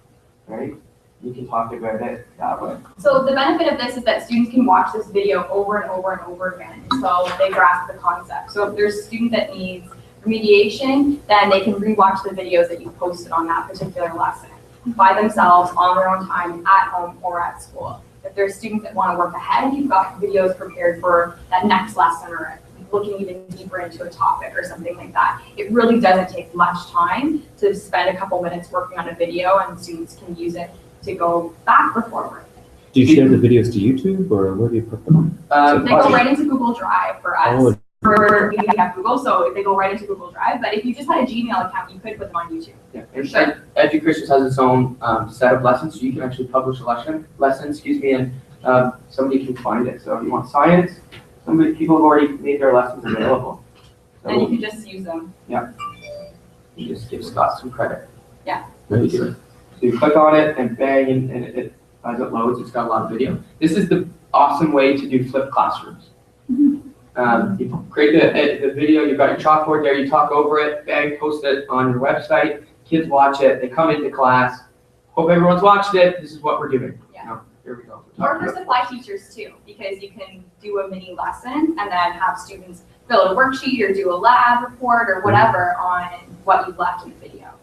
right? You can talk about it that way. So the benefit of this is that students can watch this video over and over and over again until they grasp the concept. So if there's a student that needs remediation, then they can rewatch the videos that you posted on that particular lesson by themselves on their own time at home or at school. If there's students that want to work ahead, you've got videos prepared for that next lesson or looking even deeper into a topic or something like that. It really doesn't take much time to spend a couple minutes working on a video, and students can use it to go back or forward. Do you share the videos to YouTube, or where do you put them? They go right into Google Drive for us. Oh. We have Google, so they go right into Google Drive. But if you just had a Gmail account, you could put them on YouTube. Yeah, and Educreations has its own set of lessons, so you can actually publish a lesson, and somebody can find it. So if you want science, people have already made their lessons available. So, and you can just use them. Yeah. You just give Scott some credit. Yeah. Nice. So you click on it and bang, and it as it loads, it's got a lot of video. This is the awesome way to do flipped classrooms. You create the video, you've got your chalkboard there, you talk over it, bang, post it on your website, kids watch it, they come into class, hope everyone's watched it, this is what we're doing. Yeah. You know, here we go. Or for supply teachers too, because you can do a mini lesson and then have students fill out a worksheet or do a lab report or whatever on what you've left in the video.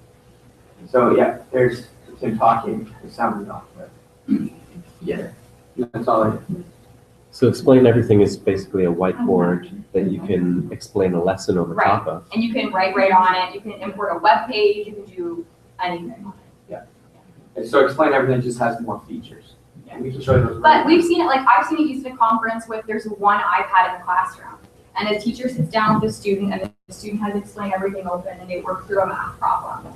So yeah, there's him talking, the sound is off, but yeah, that's all I did. So Explain Everything is basically a whiteboard that you can explain a lesson over Right. top of. And you can write right on it, you can import a web page, you can do anything on it. And so Explain Everything just has more features. And we can show you those. But we've seen it, like I've seen it used at a conference with there's one iPad in the classroom. And a teacher sits down with the student and the student has Explain Everything open and they work through a math problem.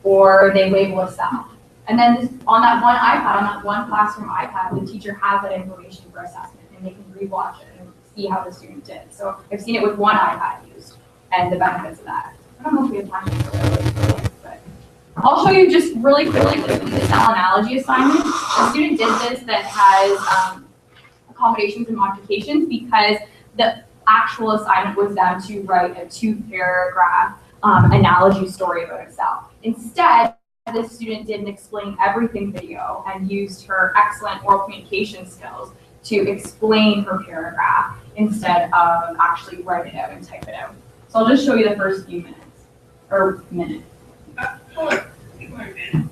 Or they label a cell. And then on that one iPad, on that one classroom iPad, the teacher has that information for assessment and they can rewatch it and see how the student did. So I've seen it with one iPad used and the benefits of that. I don't know if we have time to go over it, but I'll show you just really quickly the cell analogy assignment. The student did this that has accommodations and modifications because the actual assignment was them to write a 2-paragraph analogy story about a cell. Instead, this student did an Explain Everything video and used her excellent oral communication skills to explain her paragraph instead of actually write it out and type it out. So I'll just show you the first few minutes, or minute. Hold on. Before a minute.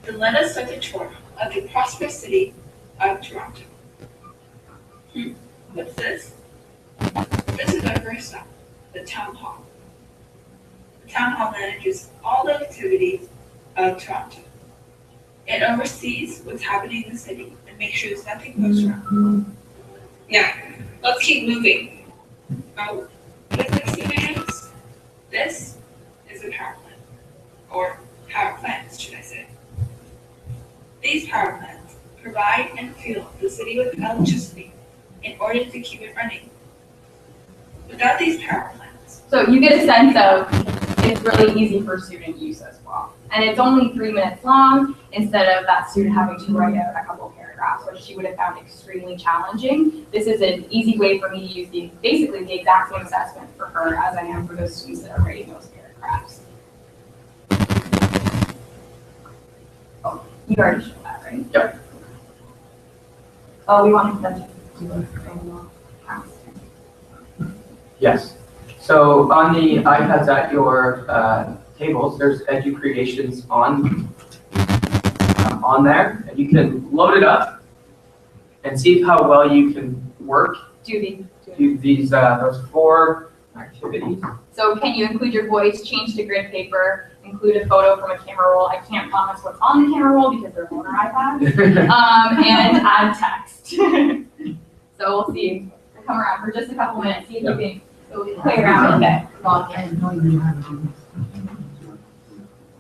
And let us look at Toronto, of the prosperous city of Toronto. What's this? This is our first stop, the town hall. The town hall manages all the activities of Toronto. It oversees what's happening in the city and makes sure there's nothing goes wrong. Now, let's keep moving. Oh, what is next to my house? This is a power plant, or power plants, should I say. These power plants provide and fuel the city with electricity in order to keep it running. Without these power plants, So you get a sense of it's really easy for student use as well. And it's only 3 minutes long instead of that student having to write out a couple paragraphs, which she would have found extremely challenging. This is an easy way for me to use basically the exact same assessment for her as I am for those students that are writing those paragraphs. Oh, you already showed that, right? Yep. Oh, we wanted them to do a pass. Yes. So on the iPads at your tables, there's edu creations on there, and you can load it up and see how well you can work do these those 4 activities. So can you include your voice, change to grid paper, include a photo from a camera roll? I can't promise what's on the camera roll because they're on our iPad. And add text. So we'll see. We'll come around for just a couple minutes, see if you can play around with it. Log in.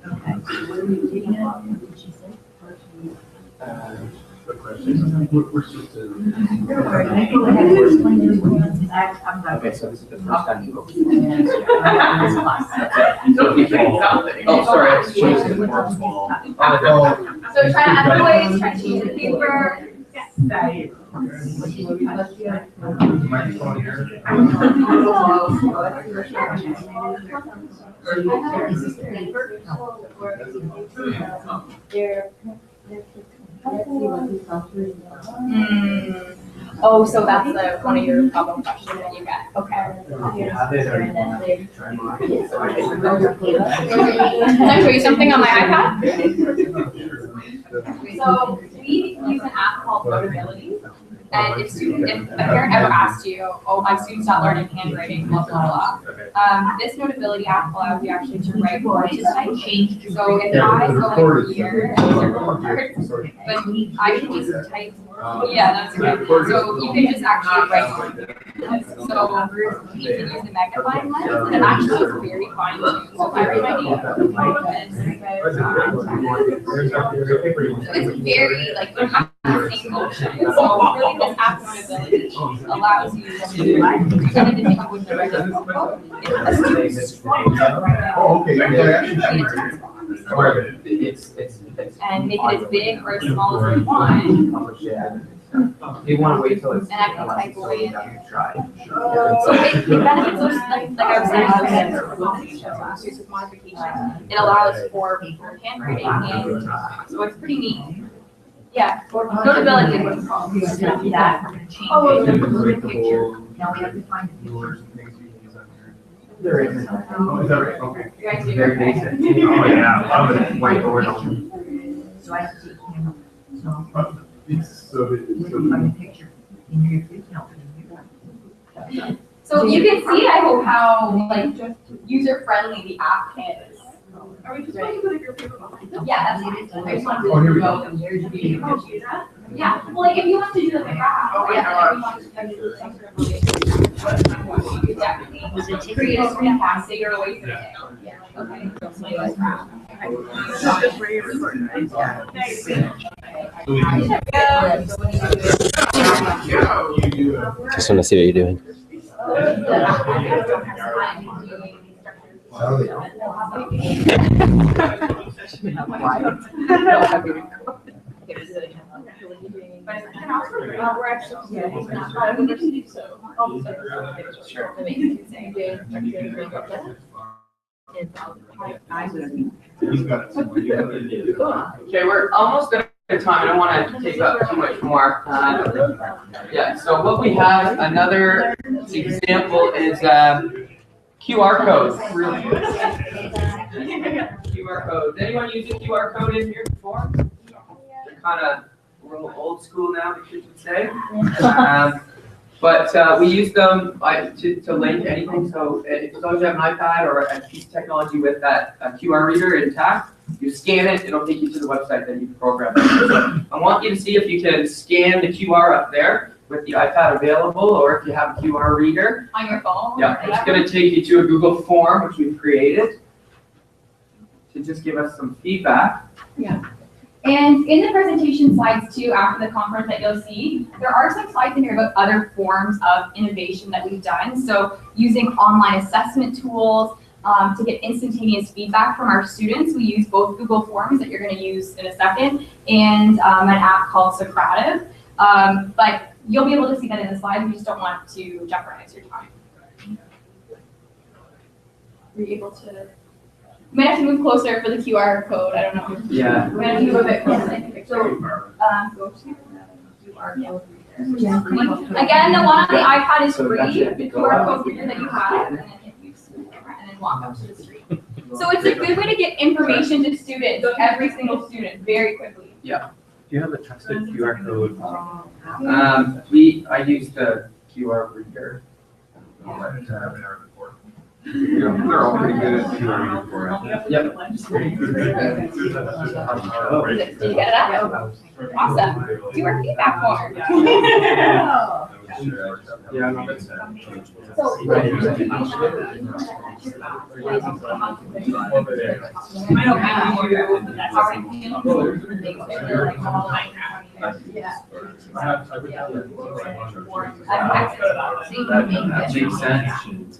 Okay, so what are we reading it? What did she say? Good question. We're supposed to. Go ahead and explain it. I'm not. Okay, so this is the first time you go. So if you can- Oh, sorry, I changed it. So try to add voice, try to change the paper. Microphone here. Oh, so that's one of your problem questions that you get. Okay. Can I show you something on my iPad? So we use an app called Notability. And if a parent ever asks you, oh, my student's not learning handwriting, blah, blah, blah. This Notability app allows you actually to write words to type. So if I go in here, but I can just type, yeah, that's right. So you can just actually write this. So you can use the magnifying lens, and it actually looks very fine too. So if I write my name, it's very, like, you have the same motion. So really this app Notability allows you to do anything you wouldn't have read in a book. It has Oh, okay. and make it as big or as small as you want. You want to wait till it's. And I can type away in there. Try. So it benefits those, like I was saying, those with modification. It allows for handwriting, and so it's pretty neat. Yeah, Notability is what it's called. Oh, the picture. Now we have to find the picture. There isn't. Oh, is that right? Okay. You guys do Very okay? basic. Oh, yeah, love it. Whiteboard only. So I have to take camera. So It's so we can find the picture. In your no, in your. So you can see, I hope, how like just user friendly the app is. Are we just going to put a group paper behind them? Yeah, that's fine. I just wanted Oh, here we to go. go from here to be. Yeah, well, like if you want to do like a graph. Oh, yeah, if you want to do some sort of relationship, you definitely create a screencast so you're away from it. Yeah. Okay. So you guys graph. Just for your recording, right? Just want to see what you're doing. We're actually. He's got it somewhere. You have it. Okay, we're almost out of time. I don't want to take up too much more. Yeah, so what we have, another example is QR code. Really good. QR code. Anyone use a QR code in here before? They're kind of a little old school now, the kids would say. But we use them to link anything. So if as long as you have an iPad or a piece of technology with that QR reader intact, you scan it, it'll take you to the website that you can program it. So I want you to see if you can scan the QR up there with the iPad available, or if you have a QR reader. On your phone? Yeah, it's going to take you to a Google form, which we've created, to just give us some feedback. Yeah. And in the presentation slides too, after the conference that you'll see, there are some slides in here about other forms of innovation that we've done. So using online assessment tools to get instantaneous feedback from our students, we use both Google Forms that you're going to use in a second and an app called Socrative. But you'll be able to see that in the slides. We just don't want to jeopardize your time. Were you able to? You might have to move closer for the QR code. I don't know. Yeah. We might have to move a bit closer. So, go to QR code reader. Again, the one on the iPad is free. The QR code reader that you have, and then hit use and then walk up to the screen. So it's a good way to get information to students, every single student, very quickly. Yeah. Do you have a trusted QR code? I use the QR reader. They're all pretty good at Yep. Did you get it up? Awesome. Do our feedback form. Yeah, no, that's that makes sense.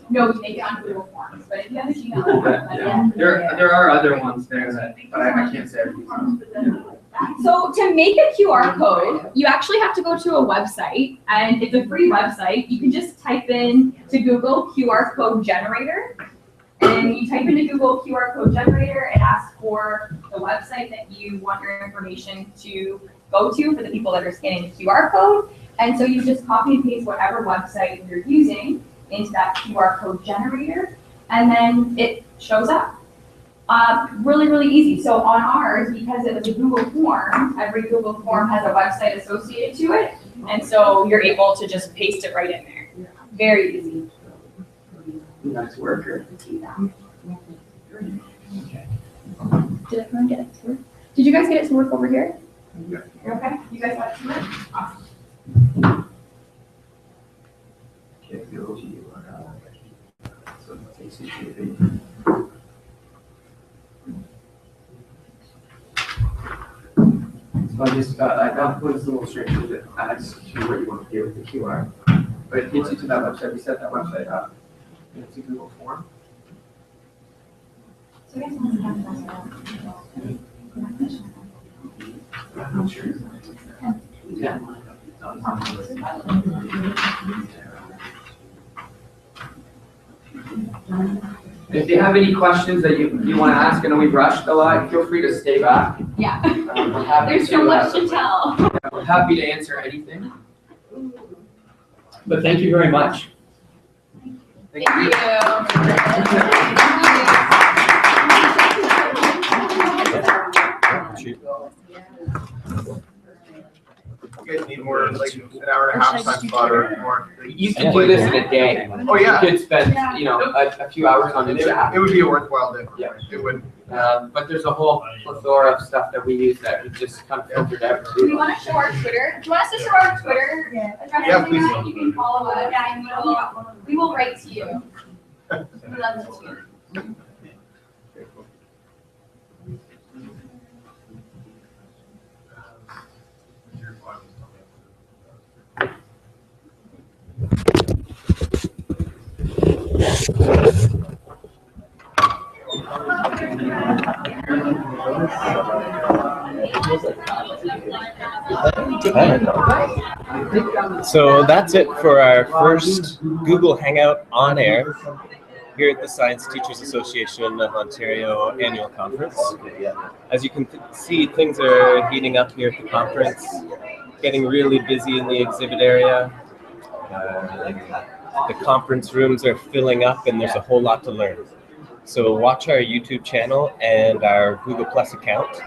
No, we make it on Google Forms, but if you have a Gmail. Yeah. There are other ones there that, but I can't say everything. So to make a QR code, you actually have to go to a website, and it's a free website. You can just type in to Google QR code generator, and you type into Google QR code generator, it asks for the website that you want your information to go to for the people that are scanning the QR code. And so you just copy and paste whatever website you're using into that QR code generator, and then it shows up. Really, really easy. So on ours, because it was a Google form, every Google form has a website associated to it. And so you're able to just paste it right in there. Very easy. Nice worker. Did everyone get it to work? Did you guys get it to work over here? Yeah. You're okay? You guys got it to work? Awesome. So I got one illustration that adds to what you want to do with the QR. But it gets you to that website. We set that website up. It's a Google form. So you guys want to I'm not sure. Yeah. If you have any questions that you want to ask, I know we've rushed a lot, feel free to stay back. Yeah. We're happy There's so much to tell. We're happy to answer anything. But thank you very much. Thank you. You guys need more, like an hour and a half time slot or more. You can do this in a day. Oh, yeah. You could spend, a few hours on each app. It would be a worthwhile day. Yeah. It would. But there's a whole plethora of stuff that we use that we just kind of filtered out. Do we want to show our Twitter? Do you want us to show our Twitter address? Yeah, please. You can follow us. Yeah, we will write to you. We love it too. So that's it for our first Google Hangout on air here at the Science Teachers Association of Ontario annual conference. As you can see, things are heating up here at the conference, getting really busy in the exhibit area. The conference rooms are filling up and there's a whole lot to learn. So watch our YouTube channel and our Google Plus account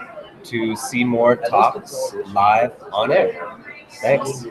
to see more talks live on air. Thanks.